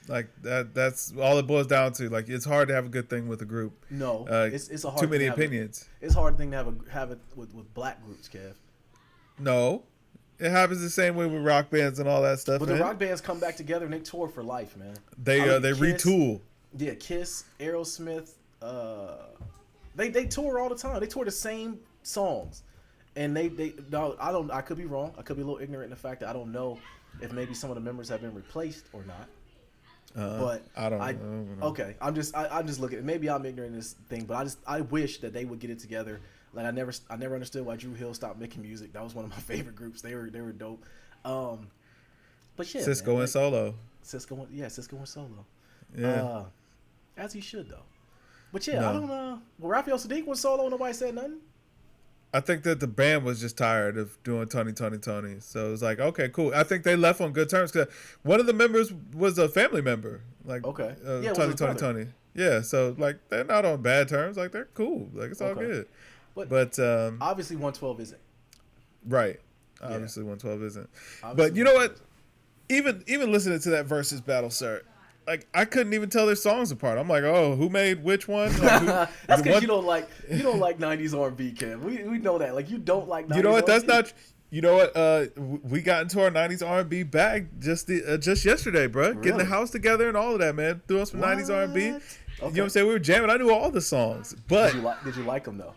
Like, that's all it boils down to. Like, it's hard to have a good thing with a group. No, it's a hard too many opinions. It's a hard thing to have it with black groups, Kev. No, it happens the same way with rock bands and all that stuff. But the rock bands come back together and they tour for life, man. They retool. Yeah, Kiss, Aerosmith, they tour all the time. They tour the same songs, and I could be wrong. I could be a little ignorant in the fact that I don't know if maybe some of the members have been replaced or not. But I don't know. Okay, I'm just looking. Maybe I'm ignorant in this thing, but I wish that they would get it together. Like, I never understood why Drew Hill stopped making music. That was one of my favorite groups. They were dope. But yeah, Cisco went solo. Cisco went solo. Yeah, as he should though. But yeah, I don't know. Well, Raphael Sadiq went solo. Nobody said nothing. I think that the band was just tired of doing Tony. So it was like, okay, cool. I think they left on good terms, because one of the members was a family member. Like, okay, Tony. Yeah, so like, they're not on bad terms. Like, they're cool. Like, it's all good. But obviously 112 isn't. Right. Obviously 112 isn't. But you know what? Even listening to that versus battle, sir, like, I couldn't even tell their songs apart. I'm like, oh, who made which one? Like, that's because you don't like 90s R&B, Kev. We know that. Like, you don't like 90s. You know what? R&B. That's not. You know what? We got into our 90s R&B bag just yesterday, bro. Really? Getting the house together and all of that, man. Threw on some 90s R&B. Okay. You know what I'm saying? We were jamming. I knew all the songs, but did you like them though?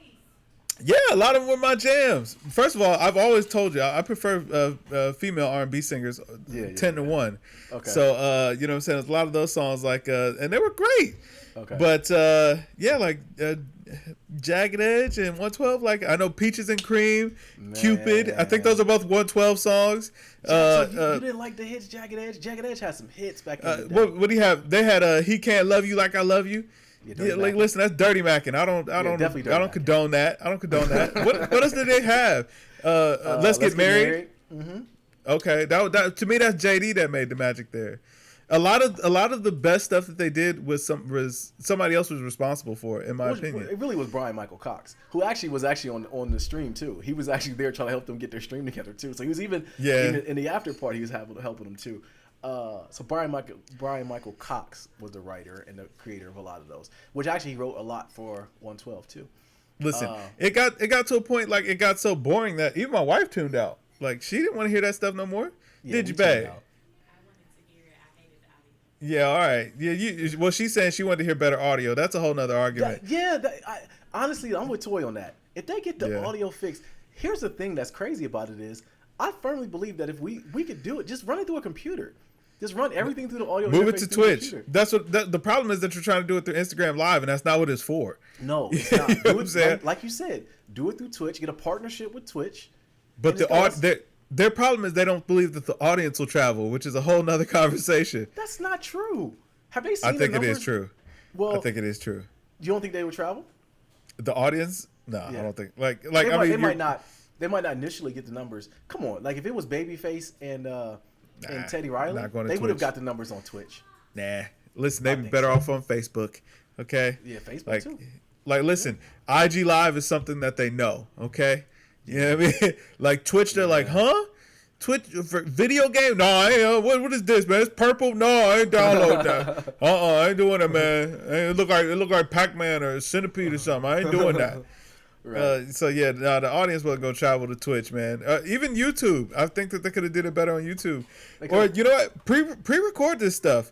Yeah, a lot of them were my jams. First of all, I've always told you I prefer female R&B singers 10-1. Okay. So you know what I'm saying? There's a lot of those songs like and they were great. Okay. But yeah, like Jagged Edge and 112. Like, I know Peaches and Cream, man. Cupid. I think those are both 112 songs. So you didn't like the hits, Jagged Edge? Jagged Edge had some hits back in the day. What do you have? They had He Can't Love You Like I Love You. Yeah, like, listen, that's dirty macking. I don't condone that. I don't condone that. What else did they have? Let's Get Married. Mm-hmm. Okay, that to me, that's JD that made the magic there. A lot of the best stuff that they did was somebody else was responsible for, in my opinion. It really was Brian Michael Cox, who was actually on the stream too. He was actually there trying to help them get their stream together too. So he was even in the after party, he was helping them too. So Brian Michael Cox was the writer and the creator of a lot of those, which actually he wrote a lot for 112 too. Listen, it got to a point, like, it got so boring that even my wife tuned out. Like, she didn't want to hear that stuff no more. Yeah, Did you, babe? Yeah, all right. Yeah, well, she's saying she wanted to hear better audio. That's a whole nother argument. Honestly, I'm with Toy on that. If they get the audio fixed, here's the thing that's crazy about it is, I firmly believe that if we could do it, just run it through a computer. Just run everything through the audio. Move it to Twitch. That's what the problem is, that you're trying to do it through Instagram Live, and that's not what it's for. No, it's not. Do it, like you said, do it through Twitch. Get a partnership with Twitch. But their problem is they don't believe that the audience will travel, which is a whole nother conversation. That's not true. Have they seen I think the numbers? It is true. Well, I think it is true. You don't think they would travel? The audience? No, I don't think. They might not. They might not initially get the numbers. Come on, like if it was Babyface and Teddy Riley, they would have got the numbers on Twitch. Nah, listen, they'd be better off on Facebook. Okay. Yeah, Facebook too. Like, listen, IG Live is something that they know. Okay. You know what I mean? Like Twitch, they're like, huh? Twitch for video game? No, I ain't. What is this, man? It's purple. No, I ain't download that. I ain't doing it, man. It look like Pac-Man or Centipede or something. I ain't doing that. Right. The audience wasn't gonna travel to Twitch, man. Even YouTube, I think that they could have did it better on YouTube. Or you know what? Pre-record this stuff.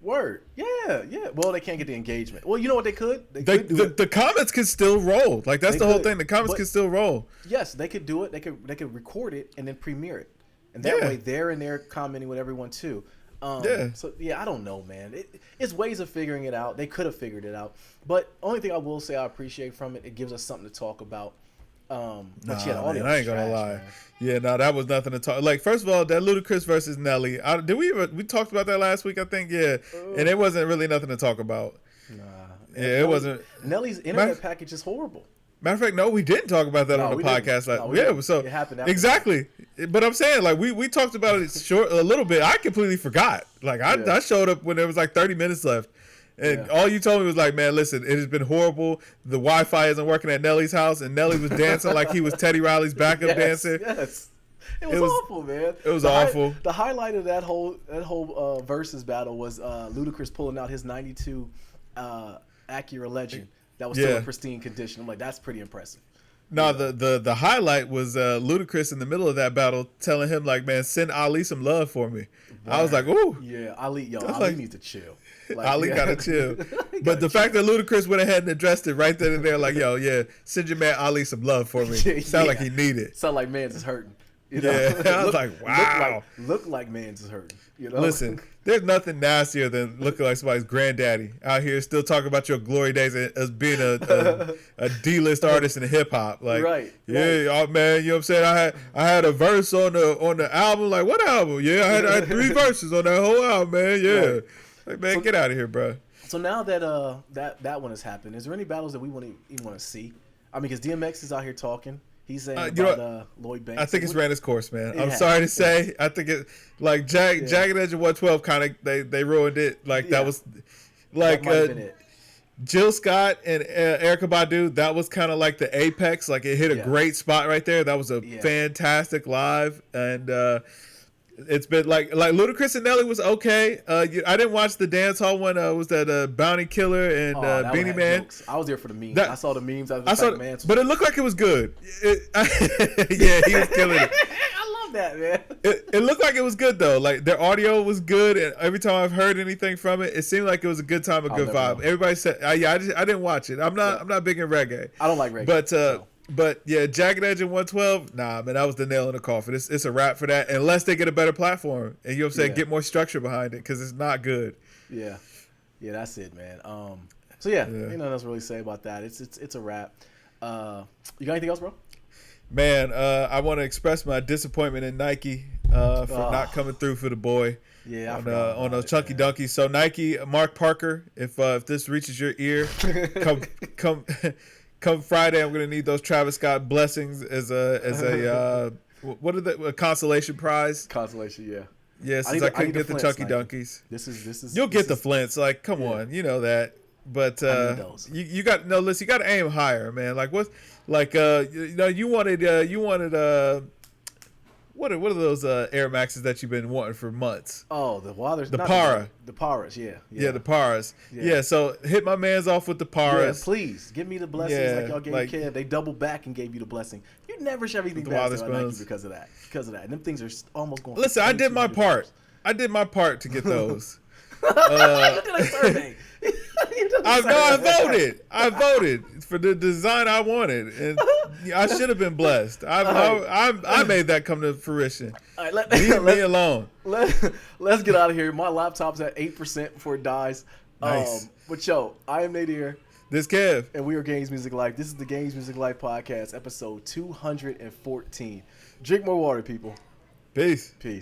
Word. Yeah. Well, they can't get the engagement. Well, you know what they could? The comments can still roll. Like that's the whole thing. The comments can still roll. Yes, they could do it. They could record it and then premiere it, and that way they're in there commenting with everyone too. So I don't know, man. It's ways of figuring it out. They could have figured it out, but only thing I will say I appreciate from it, it gives us something to talk about. But I ain't gonna lie. Man. Yeah, no, that was nothing to talk. Like, first of all, that Ludacris versus Nelly. We talked about that last week? I think, yeah, and it wasn't really nothing to talk about. Nah, it wasn't. Nelly's internet package is horrible. Matter of fact, no, we didn't talk about that on the podcast. So it happened exactly. But I'm saying, like, we talked about it a little bit. I completely forgot. Like, I showed up when there was like 30 minutes left. And all you told me was like, man, listen, it has been horrible. The Wi-Fi isn't working at Nelly's house, and Nelly was dancing like he was Teddy Riley's backup dancer. Yes, it was awful, man. It was awful. The highlight of that whole versus battle was Ludacris pulling out his '92 Acura Legend that was still in pristine condition. I'm like, that's pretty impressive. No, the highlight was Ludacris in the middle of that battle telling him like, man, send Ali some love for me. Right. I was like, ooh. Yeah, Ali needs to chill. Like, Ali gotta chill. But the fact that Ludacris went ahead and addressed it right then and there, like, yo, send your man Ali some love for me. Sound like he need it. Sound like Mans is hurting. You know? Yeah, I was like, wow. Look like Mans is hurting. You know? Listen, there's nothing nastier than looking like somebody's granddaddy out here still talking about your glory days as being a D-list artist in hip hop. Like, oh man, you know what I'm saying? I had a verse on the album. Like, what album? Yeah, I had 3 verses on that whole album, man. Yeah. Right. Like, man, get out of here, bro. So now that that one has happened, is there any battles that we want to see? I mean, because DMX is out here talking. He's saying about Lloyd Banks. I think it's ran its course, man. I'm sorry to say. I think it like Jagged Edge of 112 kind of they ruined it. Like that was like Jill Scott and Erykah Badu. That was kind of like the apex. Like it hit a great spot right there. That was a fantastic live, and it's been like Ludacris and Nelly was okay. I didn't watch the dance hall one. Was that Bounty Killer and Beanie Man? Jokes. I was there for the memes. I saw the memes. But it looked like it was good. He was killing it. I love that, man. It looked like it was good though. Like their audio was good, and every time I've heard anything from it, it seemed like it was a good time, a good vibe. Everybody said, I didn't watch it. I'm not big in reggae. I don't like reggae, But yeah, Jagged Edge and 112, nah, man, that was the nail in the coffin. It's a wrap for that, unless they get a better platform and you know what I'm saying, get more structure behind it, because it's not good. Yeah, that's it, man. Ain't nothing else to really say about that. It's a wrap. You got anything else, bro? Man, I want to express my disappointment in Nike for not coming through for the boy. Yeah, on those Chunky Dunkies. So Nike, Mark Parker, if this reaches your ear, come Friday, I'm gonna need those Travis Scott blessings as a what are a consolation prize? Consolation, yeah. Yeah, since I couldn't get the Chunky Dunkies. This is. You'll get the flints. Like, come on, you know that. But you got listen. You got to aim higher, man. Like what? Like you wanted what are those Air Maxes that you've been wanting for months? Oh, the Paras, yeah, the Paras, yeah. So hit my man's off with the Paras. Yeah, please give me the blessings like y'all gave Kev. They double back and gave you the blessing. You never should have anything bad to Nike because of that. And them things are almost going. Listen, I did my part. I did my part to get those. You did a survey. I voted for the design I wanted, and I should have been blessed. I made that come to fruition. All right, Leave me alone. Let's get out of here. My laptop's at 8% before it dies. Nice. But yo, I am Nadir. This Kev. And we are Games Music Life. This is the Games Music Life podcast, episode 214. Drink more water, people. Peace. Peace.